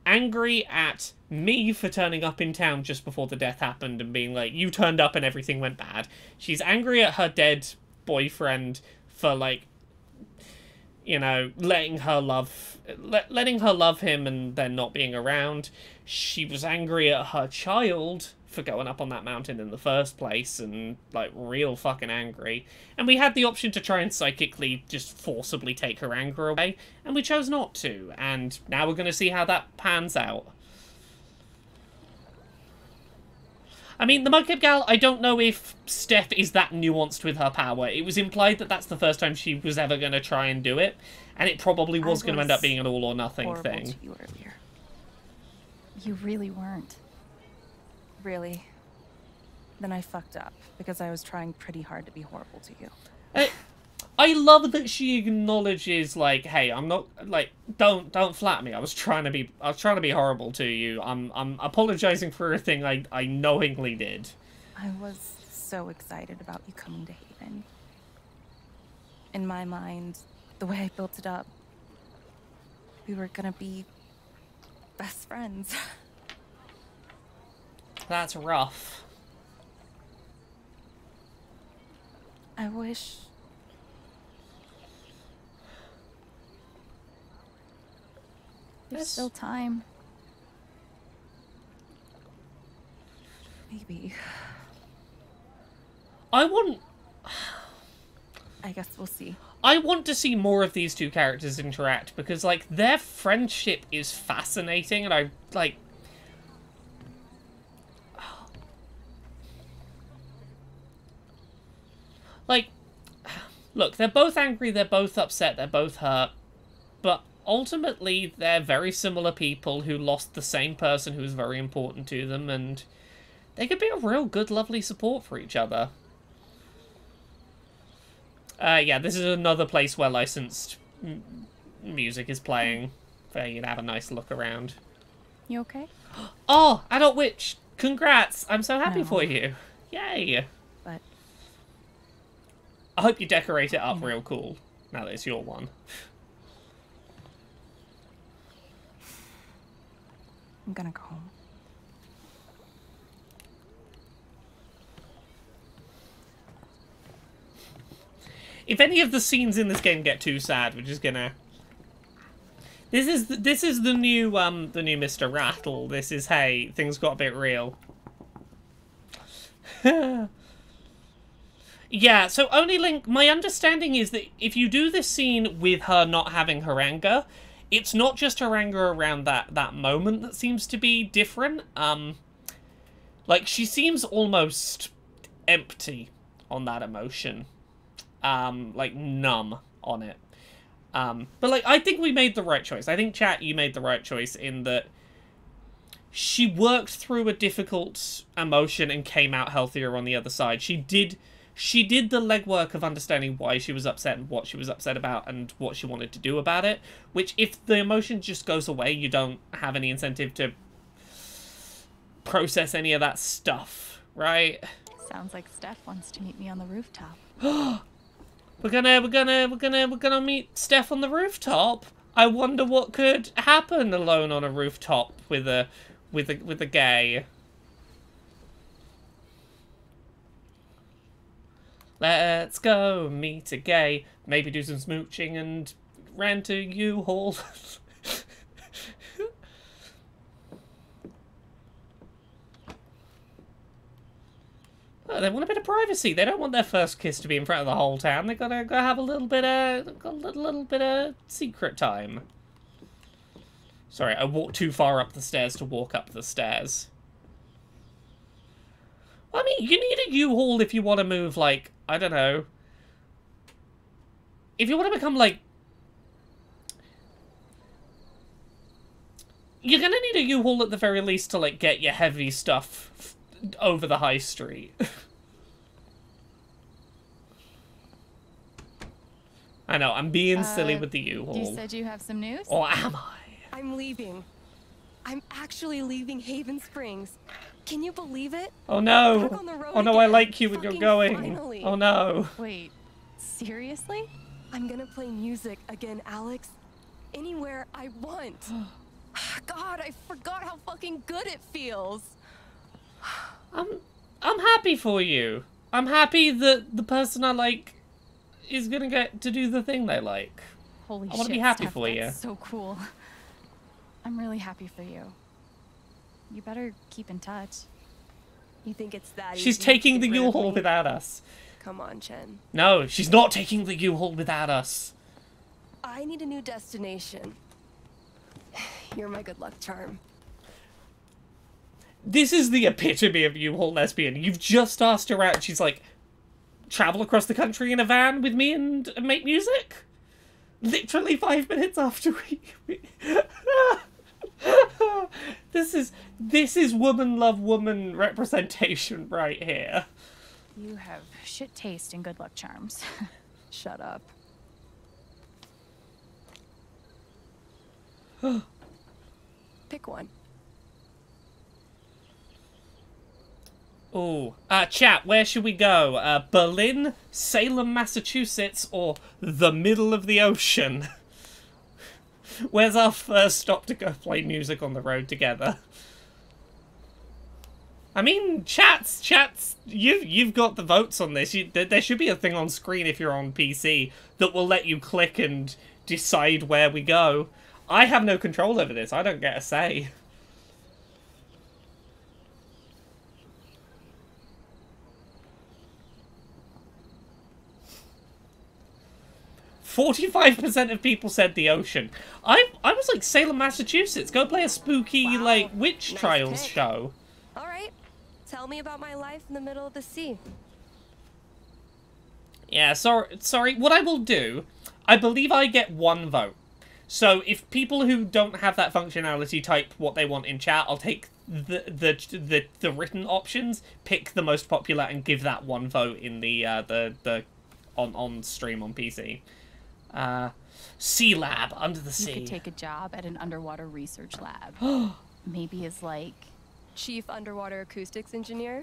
angry at me for turning up in town just before the death happened and being like, you turned up and everything went bad. She's angry at her dead boyfriend for, like, you know, letting her love him and then not being around. She was angry at her child for going up on that mountain in the first place and, like, real fucking angry. And we had the option to try and psychically just forcibly take her anger away, and we chose not to. And now we're going to see how that pans out. I mean, the Mudkip Gal, I don't know if Steph is that nuanced with her power. It was implied that that's the first time she was ever going to try and do it, and it probably was going to end up being an all-or-nothing thing. To you earlier. You really weren't. Really. Then I fucked up, because I was trying pretty hard to be horrible to you. I love that she acknowledges, like, hey, I'm not, like, don't flatter me. I was trying to be horrible to you. I'm apologizing for a thing I knowingly did. I was so excited about you coming to Haven. In my mind, the way I built it up, we were gonna be best friends. That's rough. I wish... There's still time. Maybe. I guess we'll see. I want to see more of these two characters interact, because, like, their friendship is fascinating, and I, like... Like, look, they're both angry, they're both upset, they're both hurt, but ultimately they're very similar people who lost the same person who was very important to them, and they could be a real good, lovely support for each other. Yeah, this is another place where licensed music is playing, for you to have a nice look around. You okay? Oh, Adult Witch! Congrats! I'm so happy for you. Yay! But... I hope you decorate it up real cool, now that it's your one. I'm gonna go home. If any of the scenes in this game get too sad, we're just gonna... This is the new Mr. Rattle. This is, hey, things got a bit real. Yeah, so Only Link, my understanding is that if you do this scene with her not having her anger, it's not just her anger around that moment that seems to be different. Like, she seems almost empty on that emotion. Like, numb on it. But, like, I think we made the right choice. I think, chat, you made the right choice in that she worked through a difficult emotion and came out healthier on the other side. She did the legwork of understanding why she was upset and what she was upset about and what she wanted to do about it, which if the emotion just goes away, you don't have any incentive to process any of that stuff, right? Sounds like Steph wants to meet me on the rooftop. We're gonna meet Steph on the rooftop. I wonder what could happen alone on a rooftop with a gay. Let's go meet a gay. Maybe do some smooching and rent a U-Haul. Oh, they want a bit of privacy. They don't want their first kiss to be in front of the whole town. They gotta have a little bit of secret time. Sorry, I walked too far up the stairs to walk up the stairs. I mean, you need a U-Haul if you want to move, like, I don't know. If you want to become, like... You're gonna need a U-Haul at the very least to, like, get your heavy stuff over the high street. I know, I'm being silly with the U-Haul. You said you have some news? Or am I? I'm leaving. I'm actually leaving Haven Springs. Can you believe it? Oh no! Oh no, I like you when you're going. Finally. Oh no. Wait, seriously? I'm gonna play music again, Alex. Anywhere I want. God, I forgot how fucking good it feels. I'm happy for you. I'm happy that the person I like is gonna get to do the thing they like. Holy shit, I want to be happy Steph, for you. that's so cool. I'm really happy for you. You better keep in touch. You think it's that easy? She's taking to the get rid of U-Haul me? without us. Come on, Chen. No, she's not taking the U-Haul without us. I need a new destination. You're my good luck charm. This is the epitome of U-Haul lesbian. You've just asked her out, she's like, travel across the country in a van with me and make music? Literally 5 minutes after we... This is woman love woman representation right here. You have shit taste in good luck charms. Shut up. Pick one. Oh, chat, where should we go? Berlin, Salem, Massachusetts, or the middle of the ocean? Where's our first stop to go play music on the road together? I mean, chats, you've got the votes on this. There should be a thing on screen if you're on PC that will let you click and decide where we go. I have no control over this. I don't get a say. 45% of people said the ocean. I was like, Salem, Massachusetts. Go play a spooky, like, witch trials show. All right. Tell me about my life in the middle of the sea. Yeah, sorry. What I will do, I believe I get one vote. So if people who don't have that functionality type what they want in chat, I'll take the written options, pick the most popular, and give that one vote in the on stream on PC. Sea Lab, under the sea. You could take a job at an underwater research lab. Maybe as like... Chief Underwater Acoustics Engineer?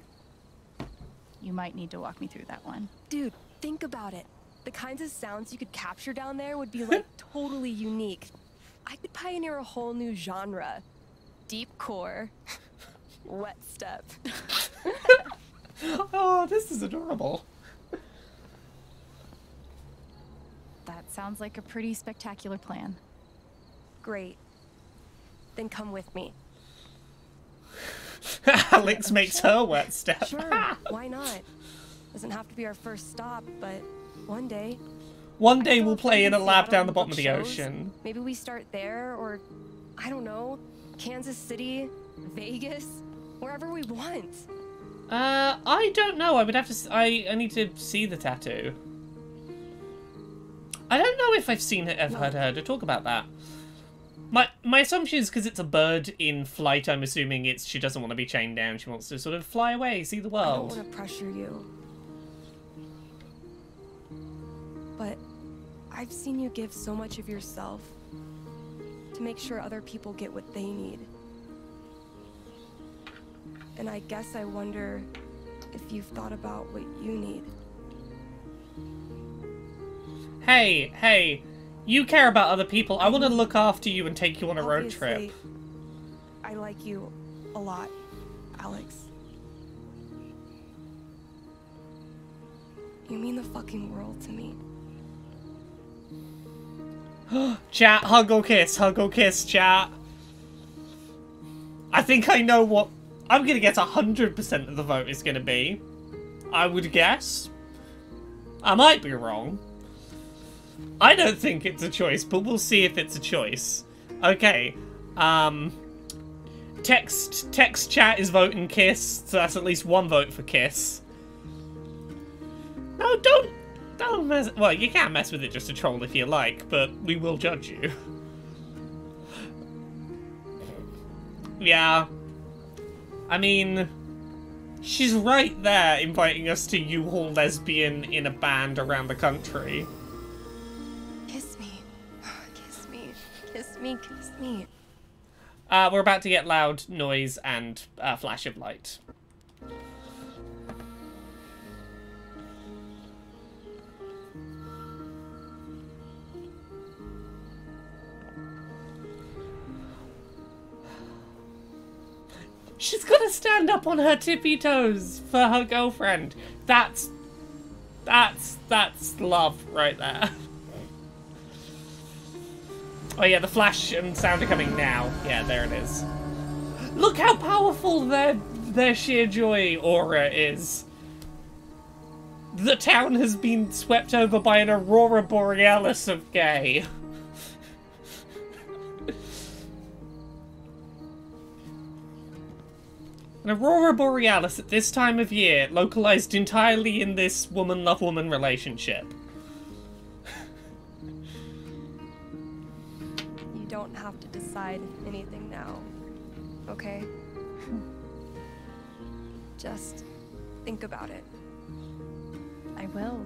You might need to walk me through that one. Dude, think about it. The kinds of sounds you could capture down there would be like totally unique. I could pioneer a whole new genre. Deep core. Wet step. Oh, this is adorable. That sounds like a pretty spectacular plan. Great. Then come with me. Alex makes her wet step. Sure, why not? Doesn't have to be our first stop, but one day. One day we'll play in a lab down the bottom of the ocean. Maybe we start there, or, I don't know, Kansas City, Vegas, wherever we want. I don't know. I would have to. I need to see the tattoo. I don't know if I've heard her talk about that. My assumption is because it's a bird in flight, I'm assuming she doesn't want to be chained down. She wants to sort of fly away, see the world. I don't want to pressure you. But I've seen you give so much of yourself to make sure other people get what they need. And I guess I wonder if you've thought about what you need. Hey, you care about other people. I want to look after you and take you on a road trip. I like you a lot, Alex. You mean the fucking world to me. Chat, hug or kiss, chat. I think I know what I'm gonna get 100% of the vote is gonna be. I would guess. I might be wrong. I don't think it's a choice, but we'll see if it's a choice. Okay. Text chat is voting kiss, so that's at least one vote for kiss. No, don't mess. Well, you can mess with it just to troll if you like, but we will judge you. Yeah. I mean, she's right there inviting us to U-Haul lesbian in a band around the country. Kiss me. Kiss me. Kiss me. Kiss me. We're about to get loud noise and flash of light. She's gonna stand up on her tippy toes for her girlfriend. That's love right there. Oh yeah, the flash and sound are coming now. Yeah, there it is. Look how powerful their their sheer joy aura is. The town has been swept over by an aurora borealis of gay. An aurora borealis at this time of year, localized entirely in this woman-love-woman relationship. You don't have to decide anything now, okay? Just think about it. I will.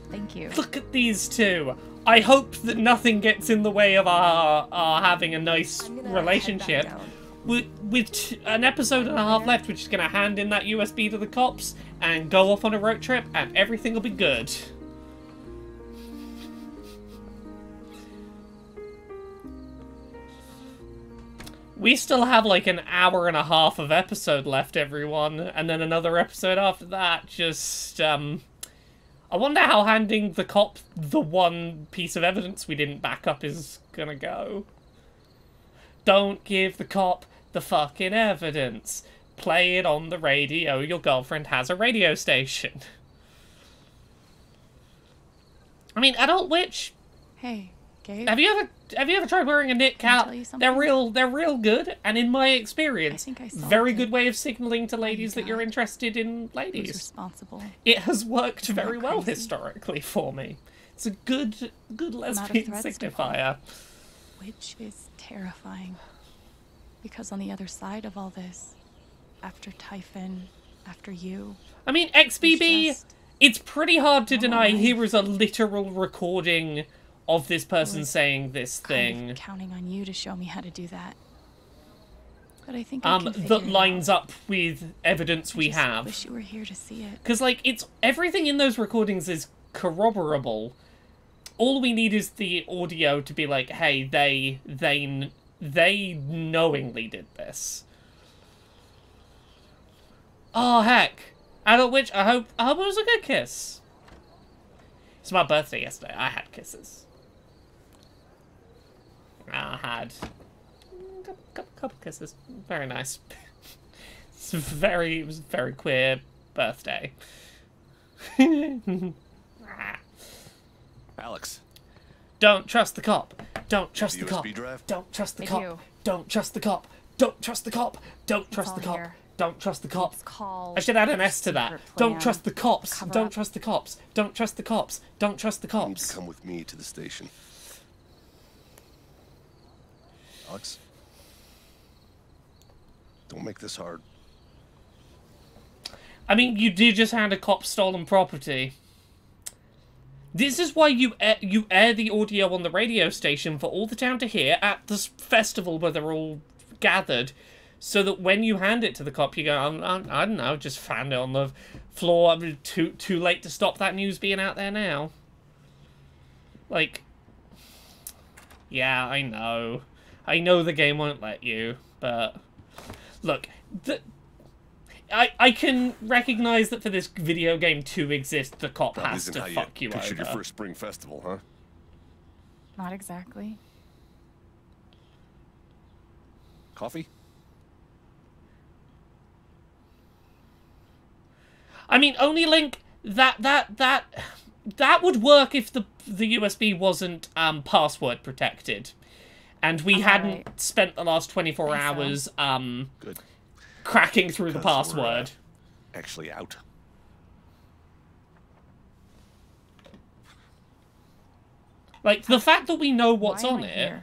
Thank you. Look at these two. I hope that nothing gets in the way of our having a nice relationship. With an episode and a half left, we're just going to hand in that USB to the cops and go off on a road trip, and everything will be good. We still have like an hour and a half of episode left, everyone, and then another episode after that. Just, I wonder how handing the cop the one piece of evidence we didn't back up is gonna go. Don't give the cop the fucking evidence. Play it on the radio. Your girlfriend has a radio station. I mean, Adult Witch. Hey, Gabe. Have you ever tried wearing a knit cap? They're real good, and in my experience, very good way of signaling to ladies that you're interested in ladies. Who's responsible? It has worked very well historically for me. It's a good lesbian signifier. Which is terrifying. Because on the other side of all this, after Typhon, after you... I mean, XBB, it's pretty hard to deny here is a literal recording of this person saying this thing. Kind of counting on you to show me how to do that. But I think that lines up with evidence we have. Wish you were here to see it. Because, like, it's everything in those recordings is corroborable. All we need is the audio to be like, hey, they knowingly did this. Oh heck! Adult Witch, I hope it was a good kiss. It's my birthday yesterday. I had kisses. I had a couple kisses. Very nice. It was a very queer birthday. Alex. Don't trust the cop. Don't trust the cop. USB drive? Don't trust the I cop. do. Don't trust the cop. Don't trust the cop. Don't trust the cop. Don't trust the cops. I should add an S to that. Don't trust the cops. Don't trust the cops. Don't trust the cops. Don't trust the cops. You need to come with me to the station. Alex? Don't make this hard. I mean, you did just hand a cop stolen property. This is why you air the audio on the radio station for all the town to hear at this festival where they're all gathered, so that when you hand it to the cop, you go, I don't know, just found it on the floor. I mean, too late to stop that news being out there now. Like, yeah, I know the game won't let you, but look, I can recognize that for this video game to exist, the cop has to fuck you over. Pictured your first spring festival, huh? Not exactly. Coffee? I mean, only link that would work if the USB wasn't password protected, and we hadn't spent the last 24 hours Good. cracking through the password. We're, actually out. Like, the fact that we know what's on it.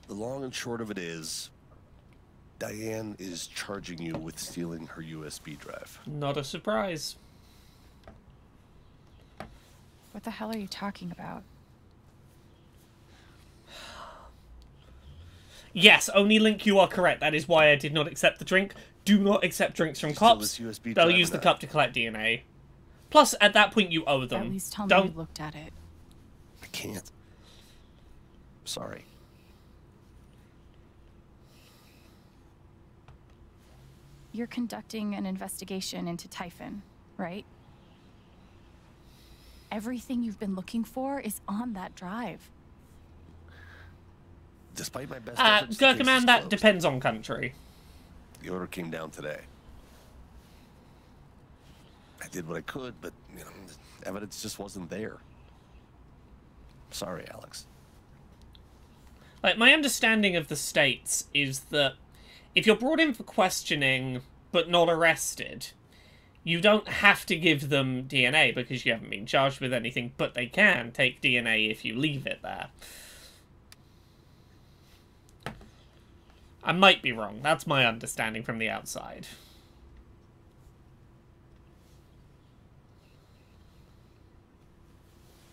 The long and short of it is, Diane is charging you with stealing her USB drive. Not a surprise. What the hell are you talking about? Yes, only Link, you are correct. That is why I did not accept the drink. Do not accept drinks from cops. They'll use the cup to collect DNA. Plus, at that point, you owe them. At least tell me you looked at it. I can't. Sorry. You're conducting an investigation into Typhon, right? Everything you've been looking for is on that drive. Despite my best efforts, the case Gurkha Man, is that closed. depends on country. The order came down today. I did what I could, but you know, the evidence just wasn't there. Sorry, Alex. Like, my understanding of the states is that if you're brought in for questioning but not arrested, you don't have to give them DNA because you haven't been charged with anything, but they can take DNA if you leave it there. I might be wrong. That's my understanding from the outside.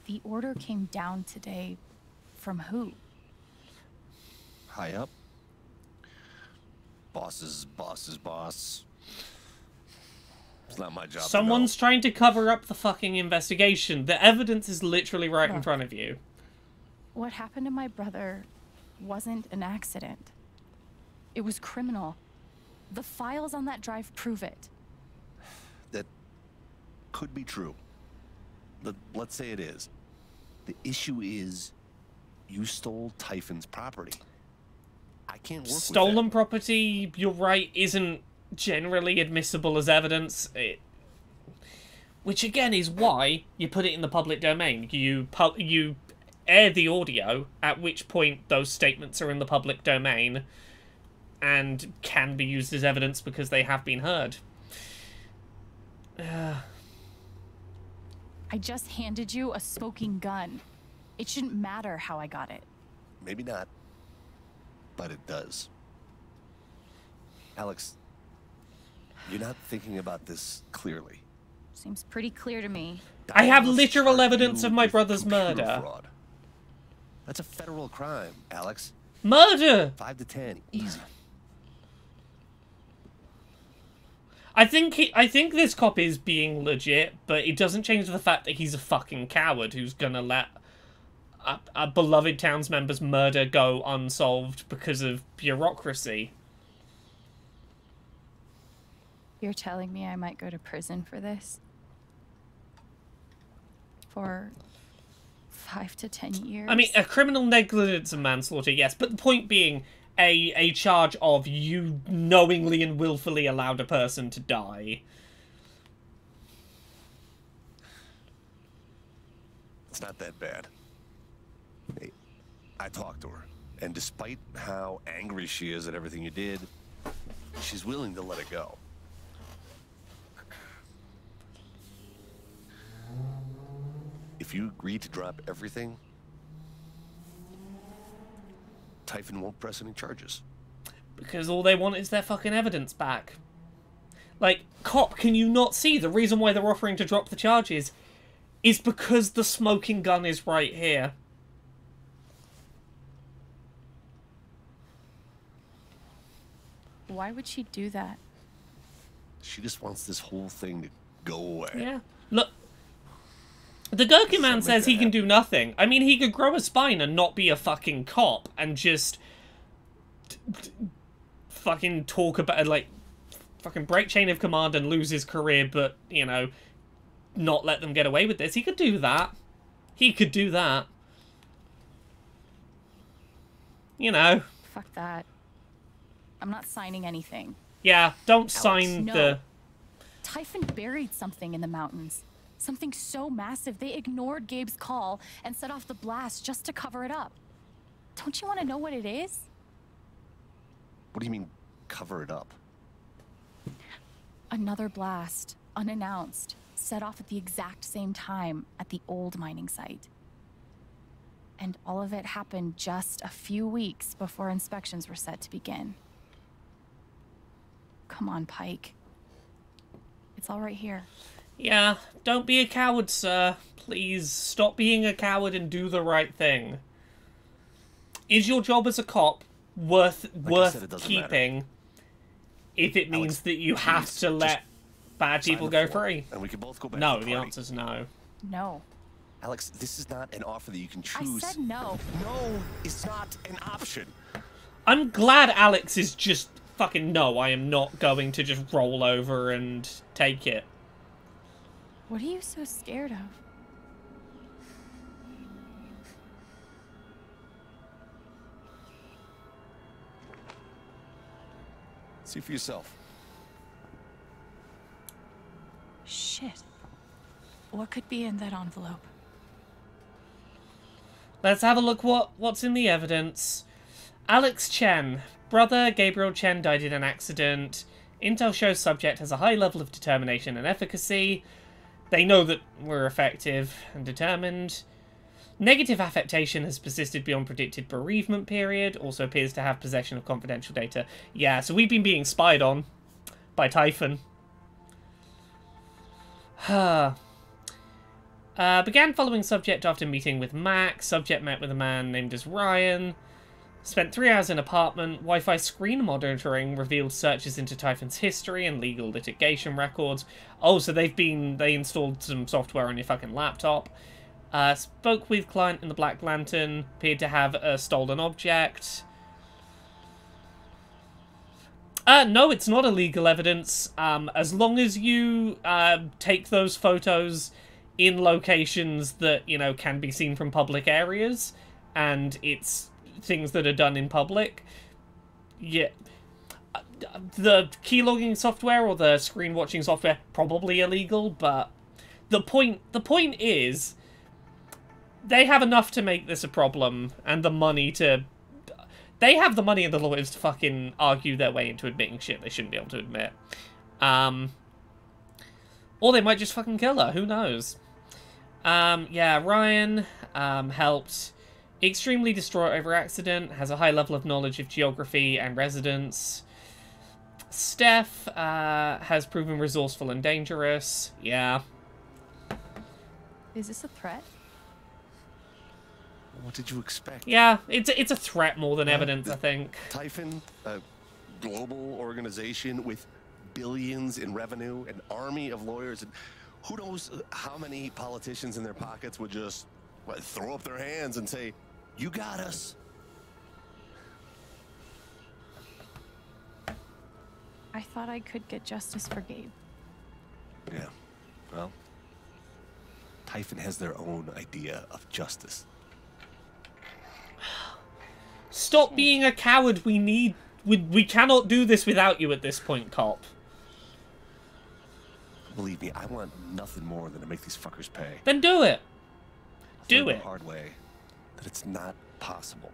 The order came down today. From who? High up. Boss's boss's boss. It's not my job. Someone's trying to cover up the fucking investigation. The evidence is literally right in Look. front of you. What happened to my brother wasn't an accident. It was criminal. The files on that drive prove it. That could be true. But let's say it is. The issue is, you stole Typhon's property. I can't work with Stolen property, you're right, isn't generally admissible as evidence. Which again is why you put it in the public domain. You air the audio, at which point those statements are in the public domain and can be used as evidence because they have been heard. I just handed you a smoking gun. It shouldn't matter how I got it. Maybe not, but it does. Alex, you're not thinking about this clearly. Seems pretty clear to me. I have Diane will literal charge evidence you of my with brother's computer murder. fraud. That's a federal crime, Alex. Murder! 5 to 10, easy. I think this cop is being legit, but it doesn't change the fact that he's a fucking coward who's gonna let a beloved town's member's murder go unsolved because of bureaucracy. You're telling me I might go to prison for this? For 5 to 10 years? I mean, a criminal negligence and manslaughter, yes, but the point being, a charge of you knowingly and willfully allowed a person to die. It's not that bad. Hey, I talked to her, and despite how angry she is at everything you did, she's willing to let it go. If you agree to drop everything, Typhon won't press any charges. Because all they want is their fucking evidence back. Like, cop, can you not see the reason why they're offering to drop the charges is because the smoking gun is right here. Why would she do that? She just wants this whole thing to go away. Yeah. Look, the Gurkha Man says he can do nothing. I mean, he could grow a spine and not be a fucking cop and just fucking talk about, like, fucking break chain of command and lose his career, but, you know, not let them get away with this. He could do that. He could do that. You know. Fuck that. I'm not signing anything. Yeah, don't sign no. the... Typhon buried something in the mountains. Something so massive, they ignored Gabe's call and set off the blast just to cover it up. Don't you want to know what it is? What do you mean, cover it up? Another blast, unannounced, set off at the exact same time at the old mining site. And all of it happened just a few weeks before inspections were set to begin. Come on, Pike. It's all right here. Yeah, don't be a coward, sir. Please, stop being a coward and do the right thing. Is your job as a cop worth keeping if it means that you have to let bad people go free? And we can both go back no, to the the party. answer's no. No. Alex, this is not an offer that you can choose. I said no. No, it's not an option. I'm glad Alex is just fucking no, I am not going to just roll over and take it. What are you so scared of? See for yourself. Shit. What could be in that envelope? Let's have a look what's in the evidence. Alex Chen. Brother Gabriel Chen died in an accident. Intel shows subject has a high level of determination and efficacy. They know that we're effective and determined. Negative affectation has persisted beyond predicted bereavement period. Also appears to have possession of confidential data. Yeah, so we've been being spied on by Typhon. Began following subject after meeting with Max. Subject met with a man named as Ryan. Spent 3 hours in apartment. Wi-Fi screen monitoring revealed searches into Typhon's history and legal litigation records. Oh, so they installed some software on your fucking laptop. Spoke with client in the Black Lantern. Appeared to have a stolen object. No, it's not illegal evidence. As long as you take those photos in locations that, you know, can be seen from public areas, and it's things that are done in public. Yeah. The keylogging software or the screen watching software, probably illegal, but the point is they have enough to make this a problem, and the money to... They have the money and the lawyers to fucking argue their way into admitting shit they shouldn't be able to admit. Or they might just fucking kill her, who knows? Yeah, Ryan helped. Extremely distraught over accident, has a high level of knowledge of geography and residents. Steph has proven resourceful and dangerous. Yeah. Is this a threat? What did you expect? Yeah, it's a threat more than evidence, I think. Typhon, a global organization with billions in revenue, an army of lawyers, and who knows how many politicians in their pockets would just throw up their hands and say, "You got us." I thought I could get justice for Gabe. Yeah, well, Typhon has their own idea of justice. Stop being a coward. We cannot do this without you at this point, cop. Believe me, I want nothing more than to make these fuckers pay. Then do it. Do The it. hard way that it's not possible.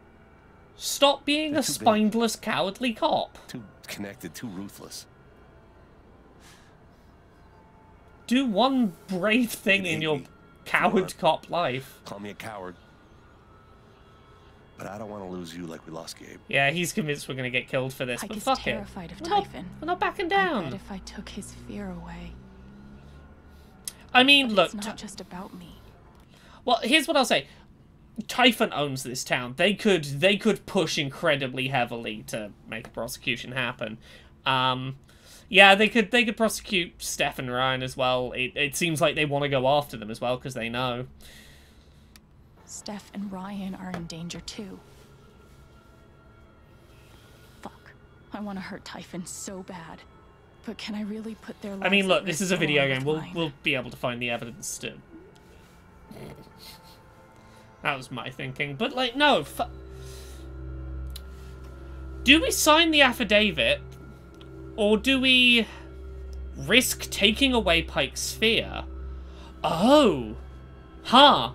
Stop being a spineless, cowardly cop. Too connected, too ruthless. Do one brave thing in your coward cop life. Call me a coward. But I don't want to lose you like we lost Gabe. Yeah, he's convinced we're going to get killed for this, Pike but is fuck it. terrified of Typhon. We're not backing I down. bet if I took his fear away. I mean, But look. it's not just about me. Well, here's what I'll say. Typhon owns this town. They could push incredibly heavily to make a prosecution happen. Yeah, they could prosecute Steph and Ryan as well. It seems like they want to go after them as well because they know. Steph and Ryan are in danger too. Fuck. I want to hurt Typhon so bad. But can I really put their lives I mean, look, at this risk is a video along game. with mine? We'll be able to find the evidence to... That was my thinking. But, like, no. Do we sign the affidavit? Or do we risk taking away Pike's fear? Oh. Huh.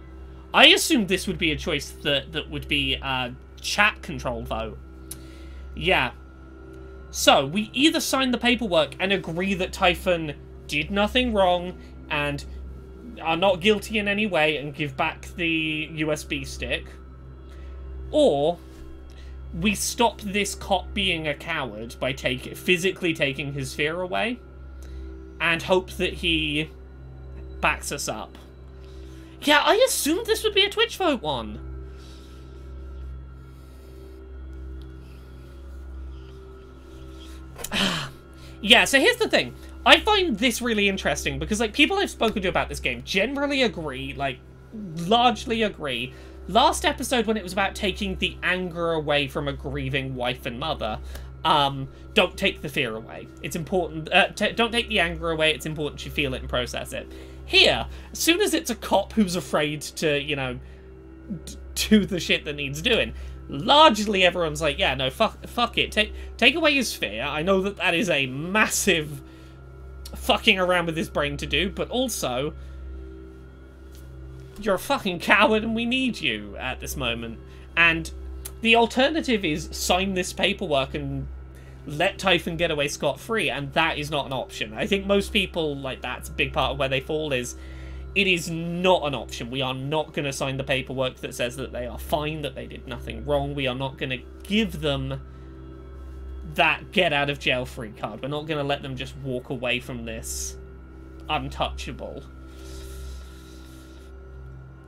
I assumed this would be a choice that would be a chat control vote. Yeah. So, we either sign the paperwork and agree that Typhon did nothing wrong and are not guilty in any way and give back the USB stick, or we stop this cop being a coward by physically taking his fear away and hope that he backs us up. Yeah, I assumed this would be a Twitch vote one. Yeah, so here's the thing. I find this really interesting because, like, people I've spoken to about this game generally agree, like, largely agree. Last episode, when it was about taking the anger away from a grieving wife and mother, don't take the fear away. It's important. Don't take the anger away. It's important you feel it and process it. Here, as soon as it's a cop who's afraid to, you know, do the shit that needs doing, largely everyone's like, yeah, no, fuck it. Take away his fear. I know that that is a massive fucking around with his brain to do, but also, you're a fucking coward and we need you at this moment. And the alternative is sign this paperwork and let Typhon get away scot-free, and that is not an option. I think most people, like, that's a big part of where they fall is, it is not an option. We are not going to sign the paperwork that says that they are fine, that they did nothing wrong. We are not going to give them that get-out-of-jail-free card. We're not going to let them just walk away from this untouchable.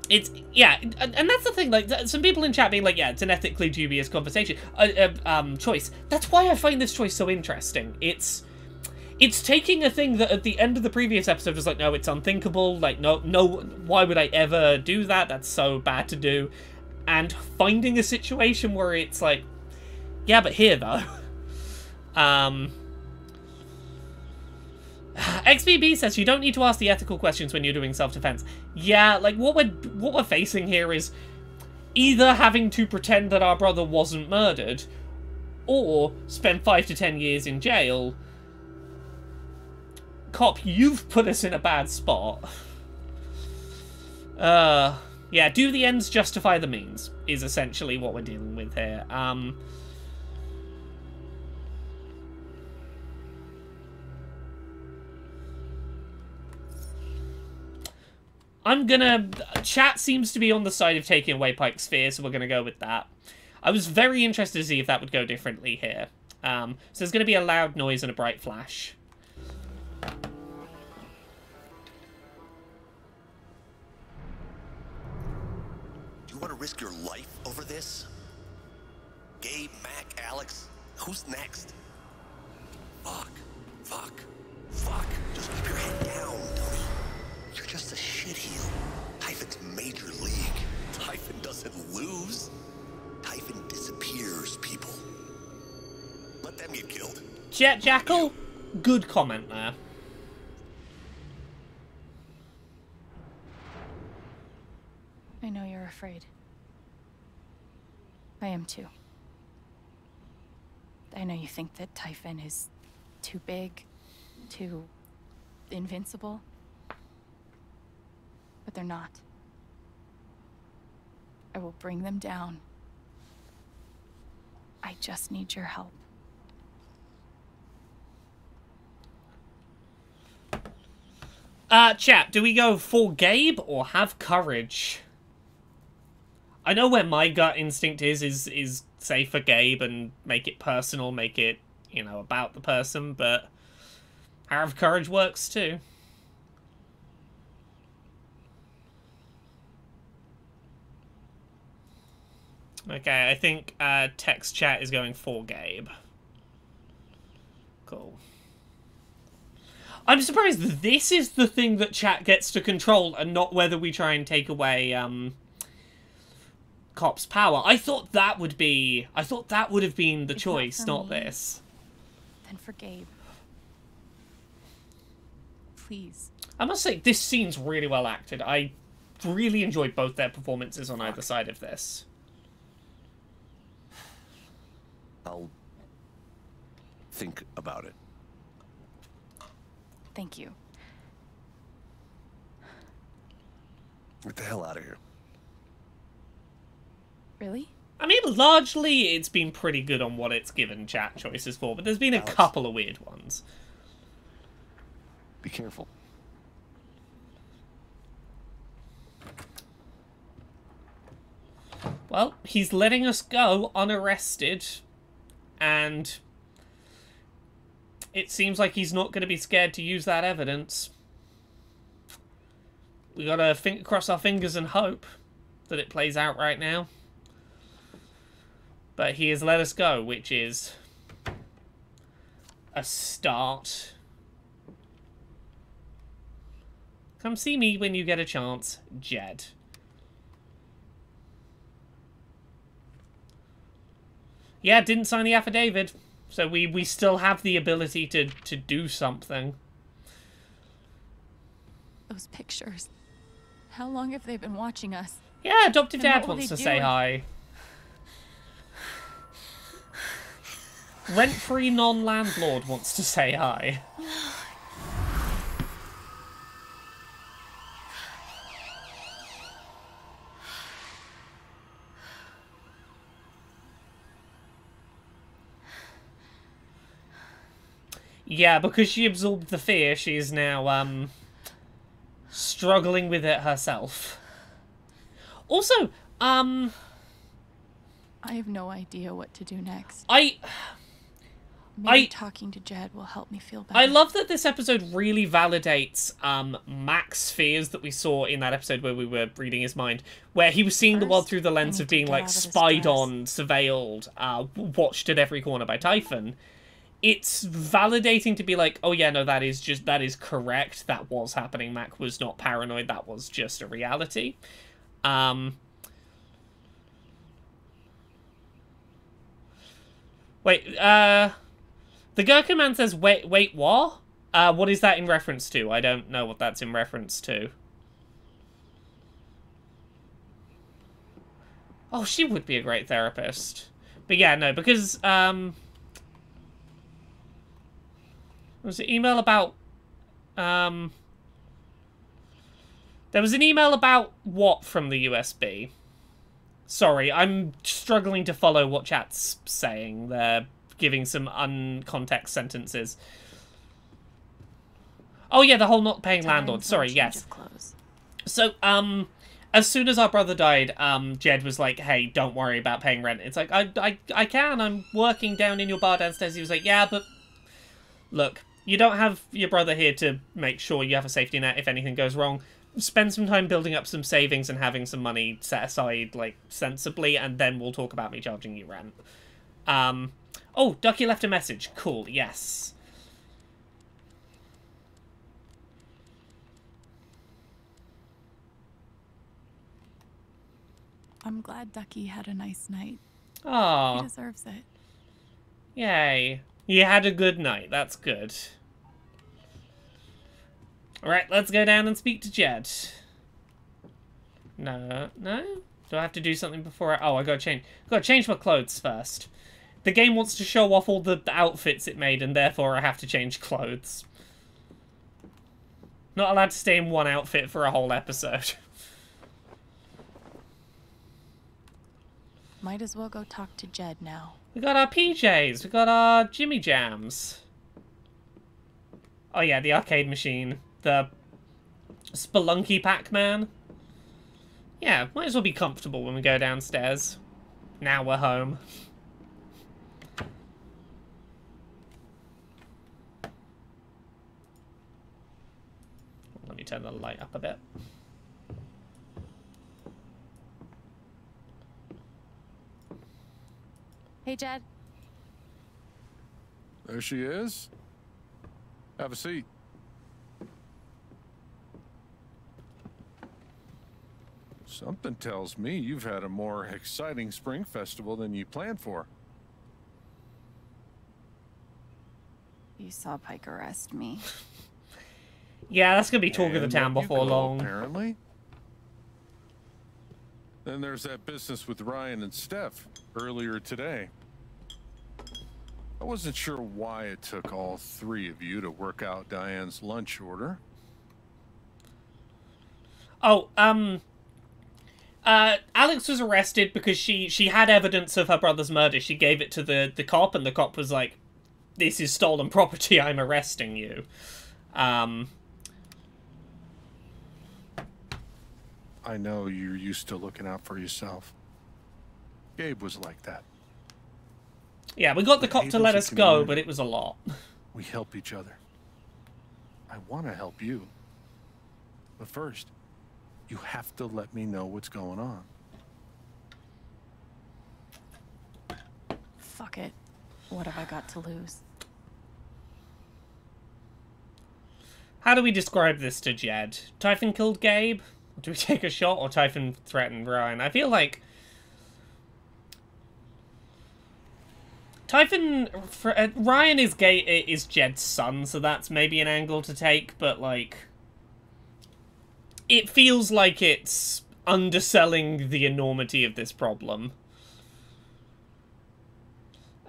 It's, yeah, and that's the thing, like, some people in chat being like, yeah, it's an ethically dubious conversation, choice. That's why I find this choice so interesting. It's taking a thing that at the end of the previous episode was like, no, it's unthinkable, like, no, why would I ever do that? That's so bad to do. And finding a situation where it's like, yeah, but here, though. XBB says you don't need to ask the ethical questions when you're doing self-defense. Yeah, like, what we're facing here is either having to pretend that our brother wasn't murdered, or spend 5 to 10 years in jail. Cop, you've put us in a bad spot. Yeah, do the ends justify the means, is essentially what we're dealing with here. Chat seems to be on the side of taking away Pike's fear, so we're gonna go with that. I was very interested to see if that would go differently here. So there's gonna be a loud noise and a bright flash. Do you want to risk your life over this? Gabe, Mac, Alex, who's next? Fuck. Just keep your head down, dummy. You're just a shitheel. Typhon's major league. Typhon doesn't lose. Typhon disappears people. Let them get killed. Jet Jackal, good comment there. I know you're afraid. I am too. I know you think that Typhon is too big, too invincible. But they're not. I will bring them down. I just need your help. Chat, do we go for Gabe or have courage? I know where my gut instinct is say for Gabe and make it personal, make it, you know, about the person, but have courage works too. Okay, I think text chat is going for Gabe. Cool. I'm surprised this is the thing that chat gets to control and not whether we try and take away Cop's power. I thought that would have been the choice, not this. Then for Gabe. Please. I must say, this scene's really well acted. I really enjoyed both their performances on either side of this. I'll think about it. Thank you. Get the hell out of here. Really? I mean, largely it's been pretty good on what it's given chat choices for, but there's been a couple of weird ones. Be careful. Well, he's letting us go unarrested, and it seems like he's not going to be scared to use that evidence. We gotta cross our fingers and hope that it plays out right now. But he has let us go, which is a start. Come see me when you get a chance, Jed. Yeah, didn't sign the affidavit, so we still have the ability to do something. Those pictures. How long have they been watching us? Yeah, Adoptive And Dad what will wants they to do say if- hi. Rent-free non-landlord wants to say hi. Yeah, because she absorbed the fear, she's now, struggling with it herself. Also, I have no idea what to do next. Maybe talking to Jed will help me feel better. I love that this episode really validates Mac's fears that we saw in that episode where we were reading his mind, where he was seeing the world through the lens of being, like, spied on, surveilled, watched at every corner by Typhon. It's validating to be like, oh yeah, no, that is correct. That was happening. Mac was not paranoid. That was just a reality. Wait, the Gherkin man says, wait, what? What is that in reference to? I don't know what that's in reference to. Oh, she would be a great therapist. But yeah, no, because, there was an email about, there was an email about what from the USB? Sorry, I'm struggling to follow what chat's saying. They're giving some uncontext sentences. Oh yeah, the whole not paying landlord. Sorry, yes. So, as soon as our brother died, Jed was like, hey, don't worry about paying rent. It's like, I can, I'm working down in your bar downstairs. He was like, yeah, but look, you don't have your brother here to make sure you have a safety net if anything goes wrong. Spend some time building up some savings and having some money set aside, like, sensibly, and then we'll talk about me charging you rent. Oh, Ducky left a message. Cool, yes. I'm glad Ducky had a nice night. Oh. He deserves it. Yay. He had a good night. That's good. Alright, let's go down and speak to Jed. No? Do I have to do something before I... Oh, I gotta change my clothes first. The game wants to show off all the outfits it made, and therefore I have to change clothes. Not allowed to stay in one outfit for a whole episode. Might as well go talk to Jed now. We got our PJs. We got our Jimmy Jams. Oh yeah, the arcade machine. The Spelunky Pac-Man. Yeah, might as well be comfortable when we go downstairs. Now we're home. Let me turn the light up a bit. Hey, Jed. There she is. Have a seat. Something tells me you've had a more exciting spring festival than you planned for. You saw Pike arrest me. Yeah, that's gonna be talk of the town before long. Apparently. Then there's that business with Ryan and Steph earlier today. I wasn't sure why it took all three of you to work out Diane's lunch order. Oh, Alex was arrested because she had evidence of her brother's murder. She gave it to the cop, and the cop was like, "This is stolen property, I'm arresting you." I know you're used to looking out for yourself. Gabe was like that. Yeah, we got the cop to let us go, but it was a lot. We help each other. I want to help you. But first, you have to let me know what's going on. Fuck it. What have I got to lose? How do we describe this to Jed? Typhon killed Gabe? Do we take a shot, or Typhon threatened Ryan? I feel like Ryan is Jed's son, so that's maybe an angle to take, but, like, it feels like it's underselling the enormity of this problem.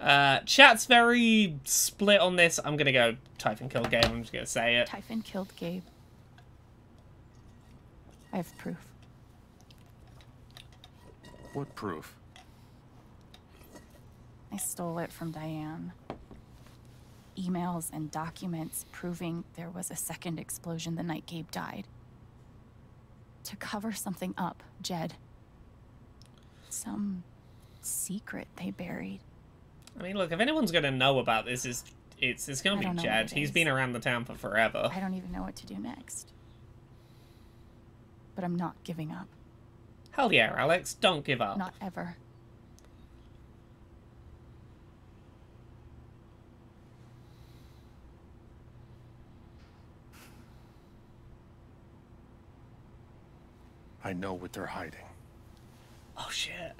Chat's very split on this. I'm gonna go Typhon killed Gabe. I'm just gonna say it. Typhon killed Gabe. I have proof. What proof? I stole it from Diane. Emails and documents proving there was a second explosion the night Gabe died. To cover something up, Jed. Some secret they buried. I mean, look, if anyone's gonna know about this, it's gonna be Jed. He's been around the town for forever. I don't even know what to do next. But I'm not giving up. Hell yeah, Alex. Don't give up. Not ever. I know what they're hiding. Oh, shit.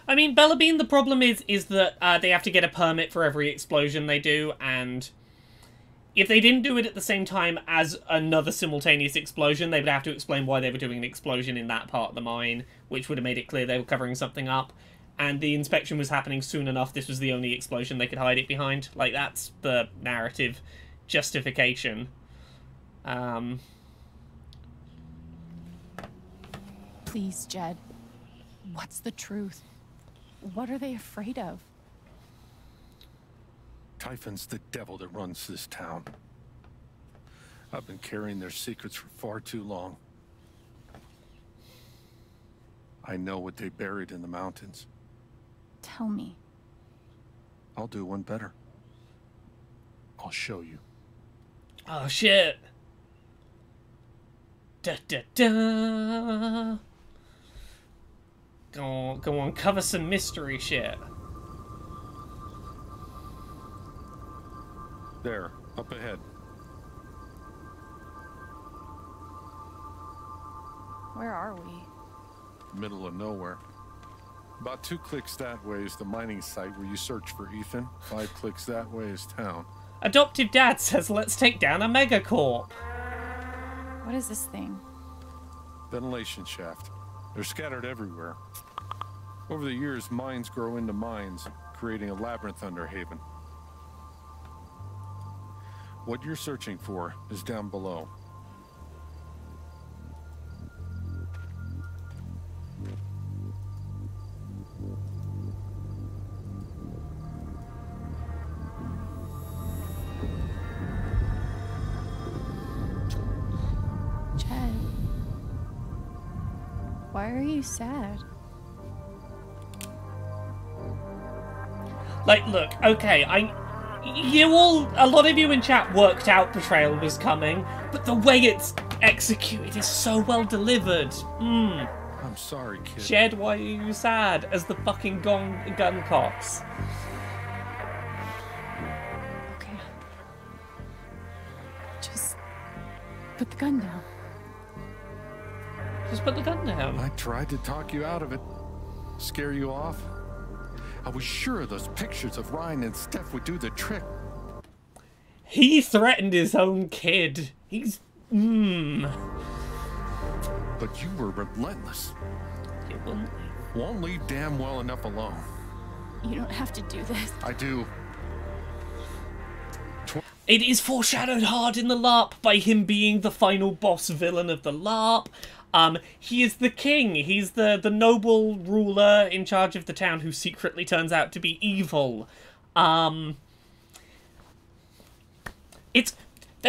I mean, Bella Bean, the problem is that they have to get a permit for every explosion they do, and if they didn't do it at the same time as another simultaneous explosion, they would have to explain why they were doing an explosion in that part of the mine, which would have made it clear they were covering something up. And the inspection was happening soon enough, this was the only explosion they could hide it behind. Like, that's the narrative justification. Please, Jed. What's the truth? What are they afraid of? Typhon's the devil that runs this town. I've been carrying their secrets for far too long. I know what they buried in the mountains. Tell me. I'll do one better. I'll show you. Oh, shit. Da da da. Go on, cover some mystery shit. There, up ahead. Where are we? Middle of nowhere. About 2 clicks that way is the mining site where you search for Ethan. 5 clicks that way is town. Adoptive Dad says, let's take down a megacorp. What is this thing? Ventilation shaft. They're scattered everywhere. Over the years, mines grow into mines, creating a labyrinth under Haven. What you're searching for is down below. Jed. Why are you sad? Like, look, okay, a lot of you in chat worked out Betrayal was coming, but the way it's executed is so well delivered. I'm sorry, kid. Jed, why are you sad? As the fucking gun cocks. Okay. Just put the gun down. Just put the gun down. I tried to talk you out of it. Scare you off. I was sure those pictures of Ryan and Steph would do the trick. He threatened his own kid. He's... But you were relentless. You won't leave damn well enough alone. You don't have to do this. I do. It is foreshadowed hard in the LARP by him being the final boss villain of the LARP. He is the king. He's the noble ruler in charge of the town who secretly turns out to be evil. There's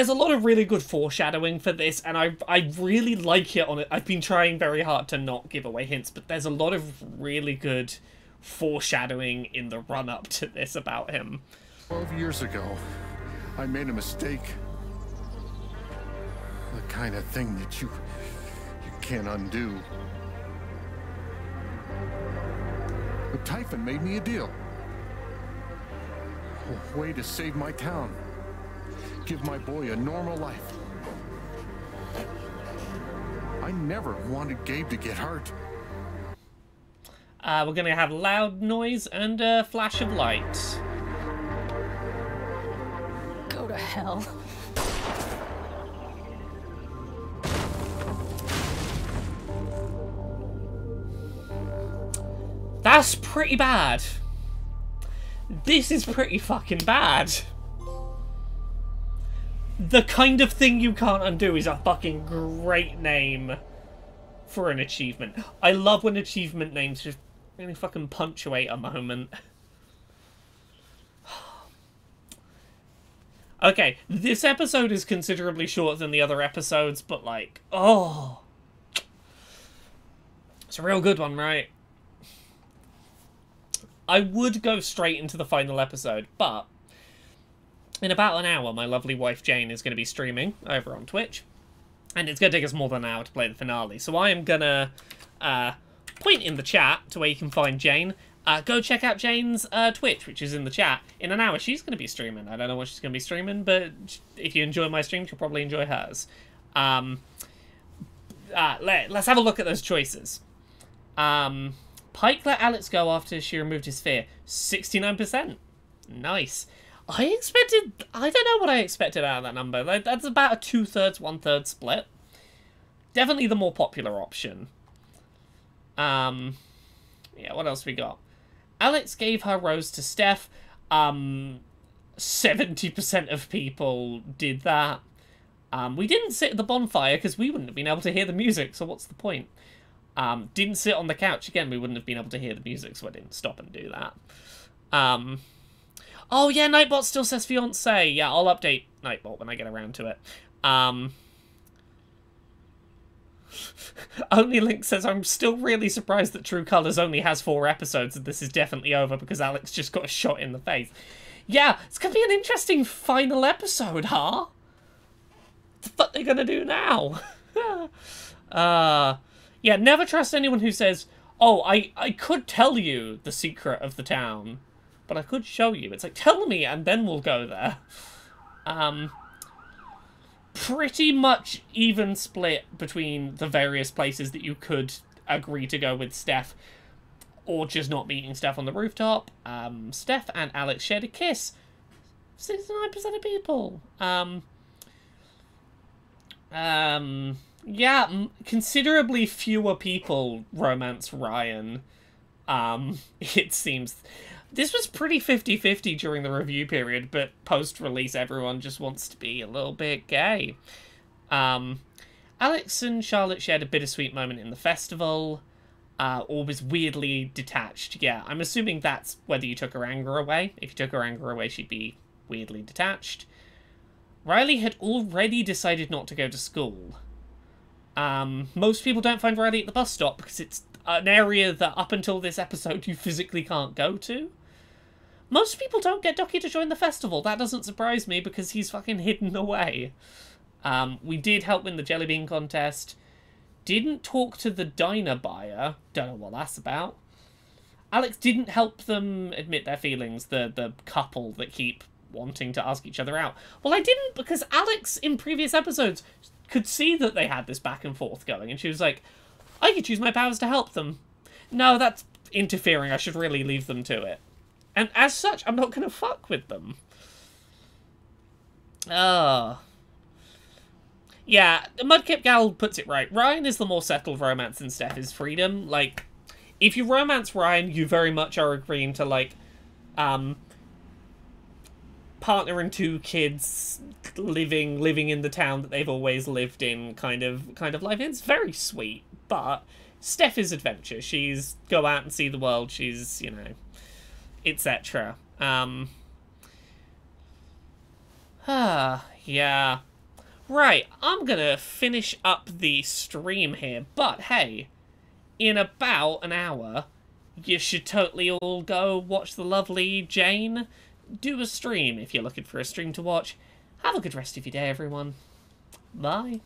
a lot of really good foreshadowing for this, and I really like it on it. I've been trying very hard to not give away hints, but there's a lot of really good foreshadowing in the run-up to this about him. 12 years ago, I made a mistake. The kind of thing that you can't undo. But Typhon made me a deal. A way to save my town. Give my boy a normal life. I never wanted Gabe to get hurt. We're gonna have loud noise and a flash of light. Go to hell. That's pretty bad. This is pretty fucking bad. The kind of thing you can't undo is a fucking great name for an achievement. I love when achievement names just really fucking punctuate a moment. Okay, this episode is considerably shorter than the other episodes, but like, oh. It's a real good one, right? I would go straight into the final episode, but in about an hour, my lovely wife Jane is going to be streaming over on Twitch, and it's going to take us more than an hour to play the finale. So I am going to point in the chat to where you can find Jane. Go check out Jane's Twitch, which is in the chat. In an hour, she's going to be streaming. I don't know what she's going to be streaming, but if you enjoy my streams, you'll probably enjoy hers. Let's have a look at those choices. Pike let Alex go after she removed his fear. 69%. Nice. I don't know what I expected out of that number. That's about a 2/3, 1/3 split. Definitely the more popular option. Yeah, what else we got? Alex gave her rose to Steph. 70% of people did that. We didn't sit at the bonfire because we wouldn't have been able to hear the music, so what's the point? Didn't sit on the couch. Again, we wouldn't have been able to hear the music, so I didn't stop and do that. Oh yeah, Nightbot still says fiance. Yeah, I'll update Nightbot when I get around to it. Only Link says, I'm still really surprised that True Colors only has 4 episodes and this is definitely over because Alex just got a shot in the face. Yeah, it's gonna be an interesting final episode, huh? What the fuck are they gonna do now? Yeah, never trust anyone who says, oh, I could tell you the secret of the town, but I could show you. It's like, tell me and then we'll go there. Pretty much even split between the various places that you could agree to go with Steph, or just not meeting Steph on the rooftop. Steph and Alex shared a kiss. 69% of people. Yeah, considerably fewer people romance Ryan. It seems. This was pretty 50-50 during the review period, but post-release everyone just wants to be a little bit gay. Alex and Charlotte shared a bittersweet moment in the festival. Or was weirdly detached. Yeah, I'm assuming that's whether you took her anger away. If you took her anger away, she'd be weirdly detached. Riley had already decided not to go to school. Most people don't find Riley at the bus stop because it's an area that up until this episode you physically can't go to. Most people don't get Ducky to join the festival. That doesn't surprise me because he's fucking hidden away. We did help win the jelly bean contest. Didn't talk to the diner buyer. Don't know what that's about. Alex didn't help them admit their feelings, the couple that keep wanting to ask each other out. Well, I didn't because Alex in previous episodes could see that they had this back and forth going, and she was like, I could use my powers to help them. No, that's interfering. I should really leave them to it. And as such, I'm not going to fuck with them. Yeah, Mudkip Gal puts it right. Ryan is the more settled romance and Steph is freedom. Like, if you romance Ryan, you very much are agreeing to, like, partner and 2 kids living in the town that they've always lived in kind of life. It's very sweet, but Steph is adventure. She's go out and see the world. She's, you know, etc. Yeah. Right, I'm gonna finish up the stream here, but hey, in about an hour, you should totally all go watch the lovely Jane do a stream if you're looking for a stream to watch. Have a good rest of your day, everyone. Bye.